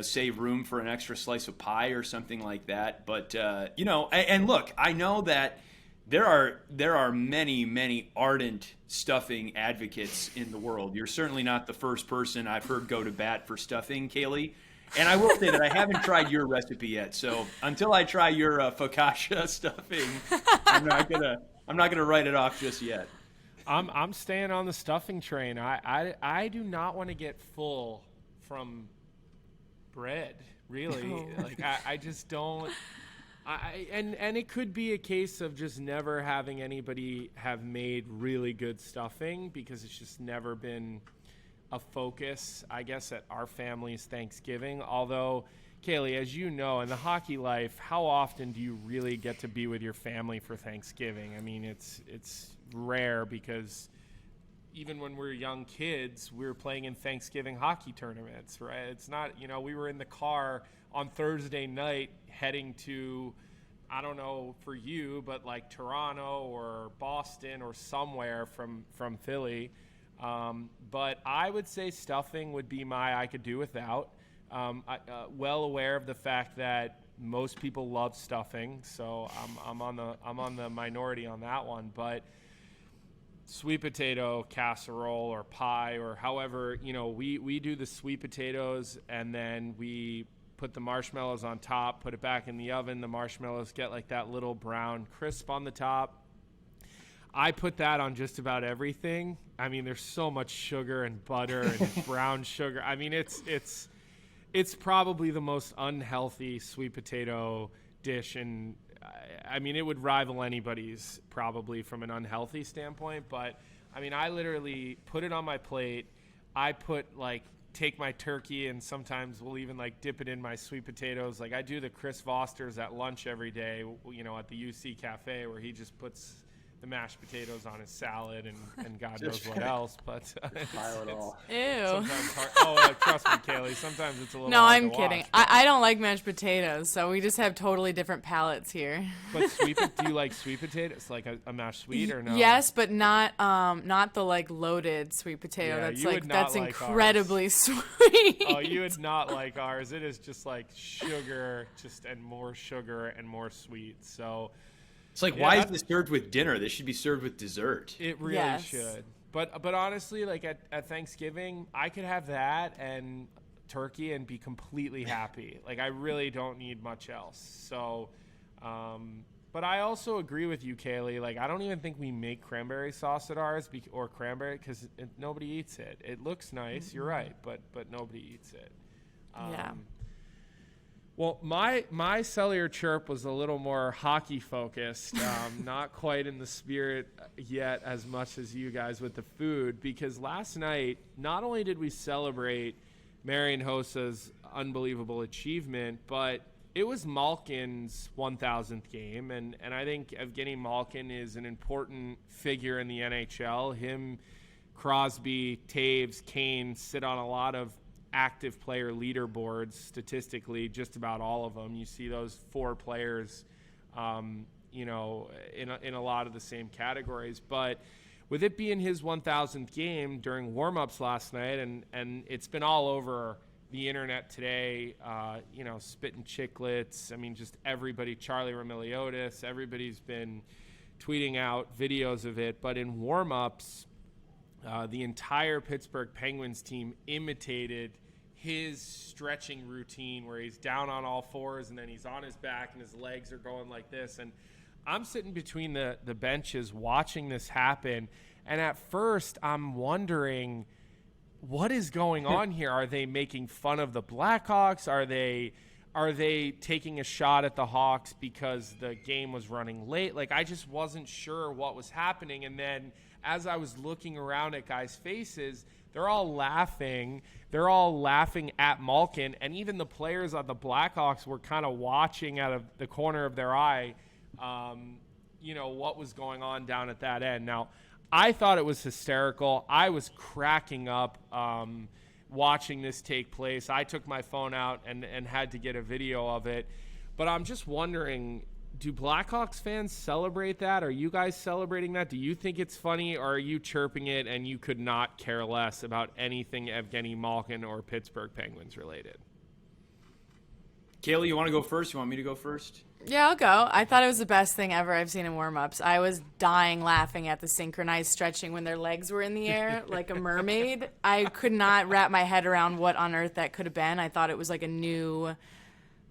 save room for an extra slice of pie or something like that. But and look, I know that there are many ardent stuffing advocates in the world. You're certainly not the first person I've heard go to bat for stuffing, Caley. And I will say that I haven't tried your recipe yet. So until I try your focaccia stuffing, I'm not gonna write it off just yet. I'm staying on the stuffing train. I do not want to get full from bread, really. No. Like I just don't. And it could be a case of just never having anybody have made really good stuffing, because it's just never been a focus, I guess, at our family's Thanksgiving. Although, Caley, as you know, in the hockey life, how often do you really get to be with your family for Thanksgiving? I mean, it's rare, because even when we were young kids, we were playing in Thanksgiving hockey tournaments, right? It's not, we were in the car on Thursday night heading to, I don't know for you, but like Toronto or Boston or somewhere from Philly. But I would say stuffing would be I could do without. Well aware of the fact that most people love stuffing, so I'm on the minority on that one. But sweet potato casserole or pie, or however, we do the sweet potatoes, and then we put the marshmallows on top, put it back in the oven. The marshmallows get like that little brown crisp on the top. I put that on just about everything. I mean, there's so much sugar and butter and brown sugar. I mean, it's probably the most unhealthy sweet potato dish, and I mean, it would rival anybody's probably from an unhealthy standpoint. But I mean, I literally put it on my plate. I take my turkey, and sometimes we'll even dip it in my sweet potatoes. Like, I do the Chris Vosters at lunch every day, at the UC Cafe, where he just puts the mashed potatoes on his salad and God knows what else. But Pile it all. Ew. Sometimes hard. Trust me, Caley. Sometimes it's a little. No, hard I'm to kidding. watch, I don't like mashed potatoes, so we just have totally different palates here. But do you like sweet potatoes, like a mashed sweet, or no? Yes, but not the loaded sweet potato. Yeah, that's like incredibly sweet. Oh, you would not like ours. It is just like sugar, and more sweet. So. It's like, why is this served with dinner? This should be served with dessert. It really should. But honestly, like at Thanksgiving, I could have that and turkey and be completely happy. Like, I really don't need much else. So, but I also agree with you, Caley. Like, I don't even think we make cranberry sauce at ours or cranberry, because nobody eats it. It looks nice, you're right, but nobody eats it. Yeah. Well, my cellular chirp was a little more hockey focused, not quite in the spirit yet as much as you guys with the food, because last night, not only did we celebrate Marian Hossa's unbelievable achievement, but it was Malkin's 1,000th game, and I think Evgeny Malkin is an important figure in the NHL. Him, Crosby, Taves, Kane sit on a lot of active player leaderboards statistically, just about all of them. You see those four players, in a lot of the same categories. But with it being his 1,000th game during warm-ups last night, and it's been all over the internet today, Spittin' Chicklets. I mean, just everybody, Charlie Remiliotis, everybody's been tweeting out videos of it. But in warm-ups, the entire Pittsburgh Penguins team imitated his stretching routine, where he's down on all fours and then he's on his back and his legs are going like this. And I'm sitting between the benches watching this happen. And at first I'm wondering, what is going on here? Are they making fun of the Blackhawks? Are they taking a shot at the Hawks because the game was running late? Like, I just wasn't sure what was happening. And then as I was looking around at guys' faces, they're all laughing. They're all laughing at Malkin. And even the players on the Blackhawks were kind of watching out of the corner of their eye, what was going on down at that end. Now, I thought it was hysterical. I was cracking up watching this take place. I took my phone out and had to get a video of it. But I'm just wondering, do Blackhawks fans celebrate that? Are you guys celebrating that? Do you think it's funny, or are you chirping it and you could not care less about anything Evgeny Malkin or Pittsburgh Penguins related? Caley, you want to go first? You want me to go first? Yeah, I'll go. I thought it was the best thing ever I've seen in warm-ups. I was dying laughing at the synchronized stretching when their legs were in the air like a mermaid. I could not wrap my head around what on earth that could have been. I thought it was like a new,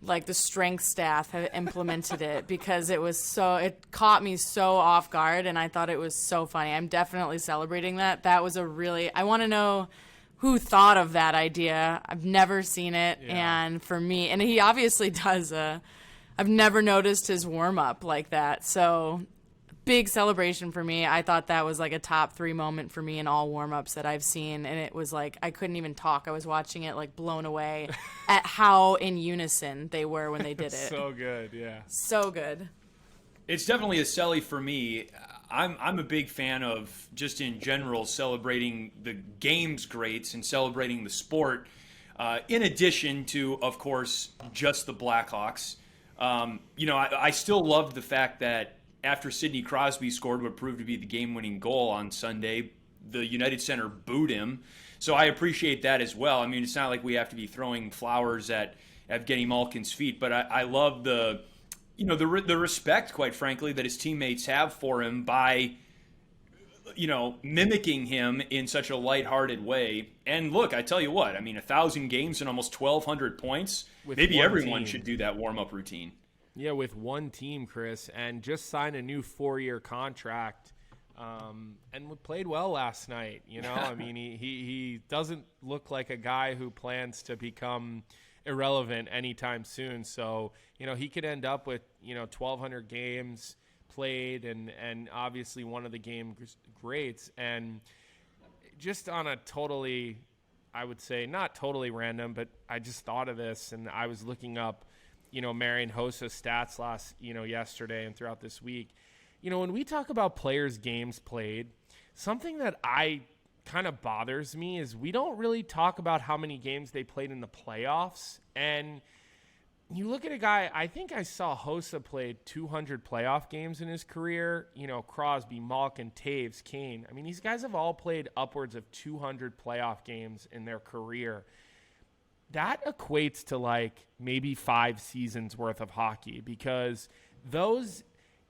like the strength staff had implemented it, because it caught me so off guard, and I thought it was so funny. I'm definitely celebrating that. That was I want to know who thought of that idea. I've never seen it. Yeah. And for me, and he obviously does I've never noticed his warm-up like that. So big celebration for me. I thought that was like a top 3 moment for me in all warm-ups that I've seen. And it was like, I couldn't even talk. I was watching it like blown away at how in unison they were when they did it. So good, yeah. So good. It's definitely a celly for me. I'm a big fan of, just in general, celebrating the game's greats and celebrating the sport, in addition to, of course, just the Blackhawks. I still loved the fact that after Sidney Crosby scored what proved to be the game-winning goal on Sunday, the United Center booed him. So I appreciate that as well. I mean, it's not like we have to be throwing flowers at Evgeny Malkin's feet, but I love the respect, quite frankly, that his teammates have for him by, mimicking him in such a lighthearted way. And look, I tell you what, I mean, 1,000 games and almost 1,200 points. Maybe everyone should do that warm-up routine. Yeah, with one team, Chris, and just signed a new 4-year contract, and played well last night. I mean, he doesn't look like a guy who plans to become irrelevant anytime soon. So, he could end up with, 1,200 games played and obviously one of the game greats. And just on a totally, I would say, not totally random, but I just thought of this, and I was looking up, Marian Hossa stats yesterday and throughout this week. When we talk about players' games played, something that I kind of bothers me is we don't really talk about how many games they played in the playoffs. And you look at a guy, I think I saw Hossa played 200 playoff games in his career. Crosby, Malkin, Taves, Kane. I mean, these guys have all played upwards of 200 playoff games in their career. That equates to like maybe 5 seasons worth of hockey, because those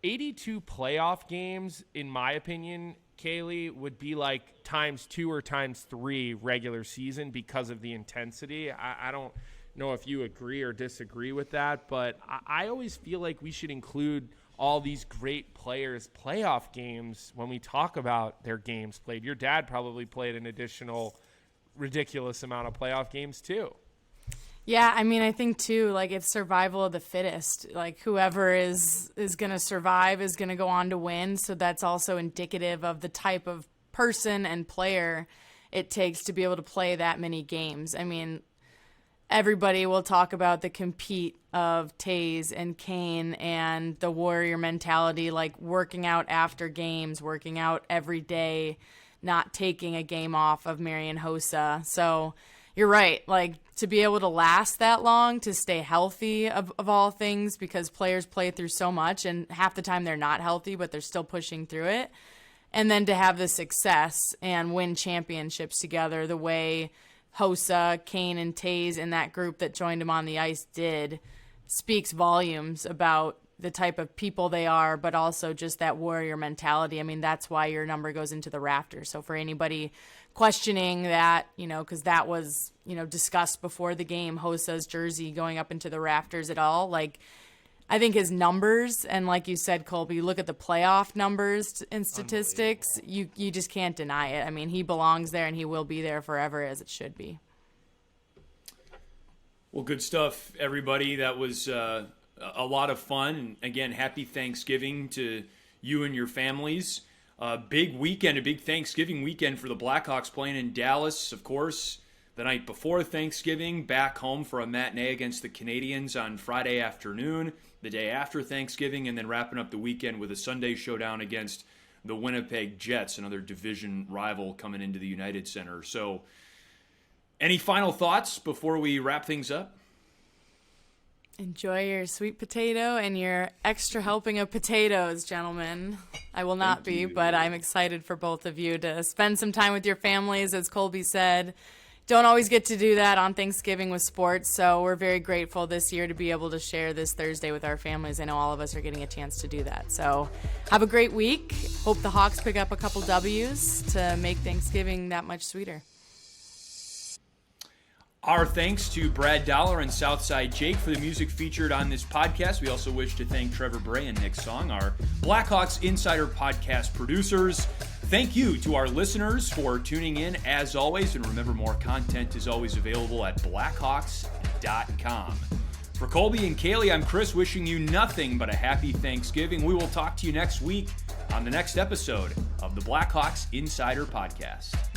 82 playoff games, in my opinion, Caley, would be like times 2 or times 3 regular season because of the intensity. I don't know if you agree or disagree with that, but I always feel like we should include all these great players' playoff games when we talk about their games played. Your dad probably played an additional ridiculous amount of playoff games too. Yeah, I mean, I think too, like, it's survival of the fittest. Like, whoever is going to survive is going to go on to win. So that's also indicative of the type of person and player it takes to be able to play that many games. I mean, everybody will talk about the compete of Taves and Kane and the warrior mentality, like working out after games, working out every day, not taking a game off of Marian Hossa. So you're right. Like, to be able to last that long, to stay healthy of all things, because players play through so much and half the time they're not healthy, but they're still pushing through it. And then to have the success and win championships together the way Hossa, Kane, and Taves and that group that joined him on the ice did speaks volumes about the type of people they are, but also just that warrior mentality. I mean, that's why your number goes into the rafters. So for anybody questioning that, because that was, discussed before the game, Hossa's jersey going up into the rafters at all, like, I think his numbers, and like you said, Colby, look at the playoff numbers and statistics, you just can't deny it. I mean, he belongs there and he will be there forever, as it should be. Well, good stuff, everybody. That was a lot of fun. And again, happy Thanksgiving to you and your families. Big weekend, a big Thanksgiving weekend for the Blackhawks, playing in Dallas, of course. the night before Thanksgiving, back home for a matinee against the Canadiens on Friday afternoon, the day after Thanksgiving, and then wrapping up the weekend with a Sunday showdown against the Winnipeg Jets, another division rival coming into the United Center. So, any final thoughts before we wrap things up? Enjoy your sweet potato and your extra helping of potatoes, gentlemen. I will not be, but I'm excited for both of you to spend some time with your families, as Colby said. Don't always get to do that on Thanksgiving with sports, so we're very grateful this year to be able to share this Thursday with our families. I know all of us are getting a chance to do that. So have a great week. Hope the Hawks pick up a couple W's to make Thanksgiving that much sweeter. Our thanks to Brad Dollar and Southside Jake for the music featured on this podcast. We also wish to thank Trevor Bray and Nick Song, our Blackhawks Insider podcast producers. Thank you to our listeners for tuning in as always, and remember, more content is always available at blackhawks.com. For Colby and Caley, I'm Chris, wishing you nothing but a happy Thanksgiving. We will talk to you next week on the next episode of the Blackhawks Insider Podcast.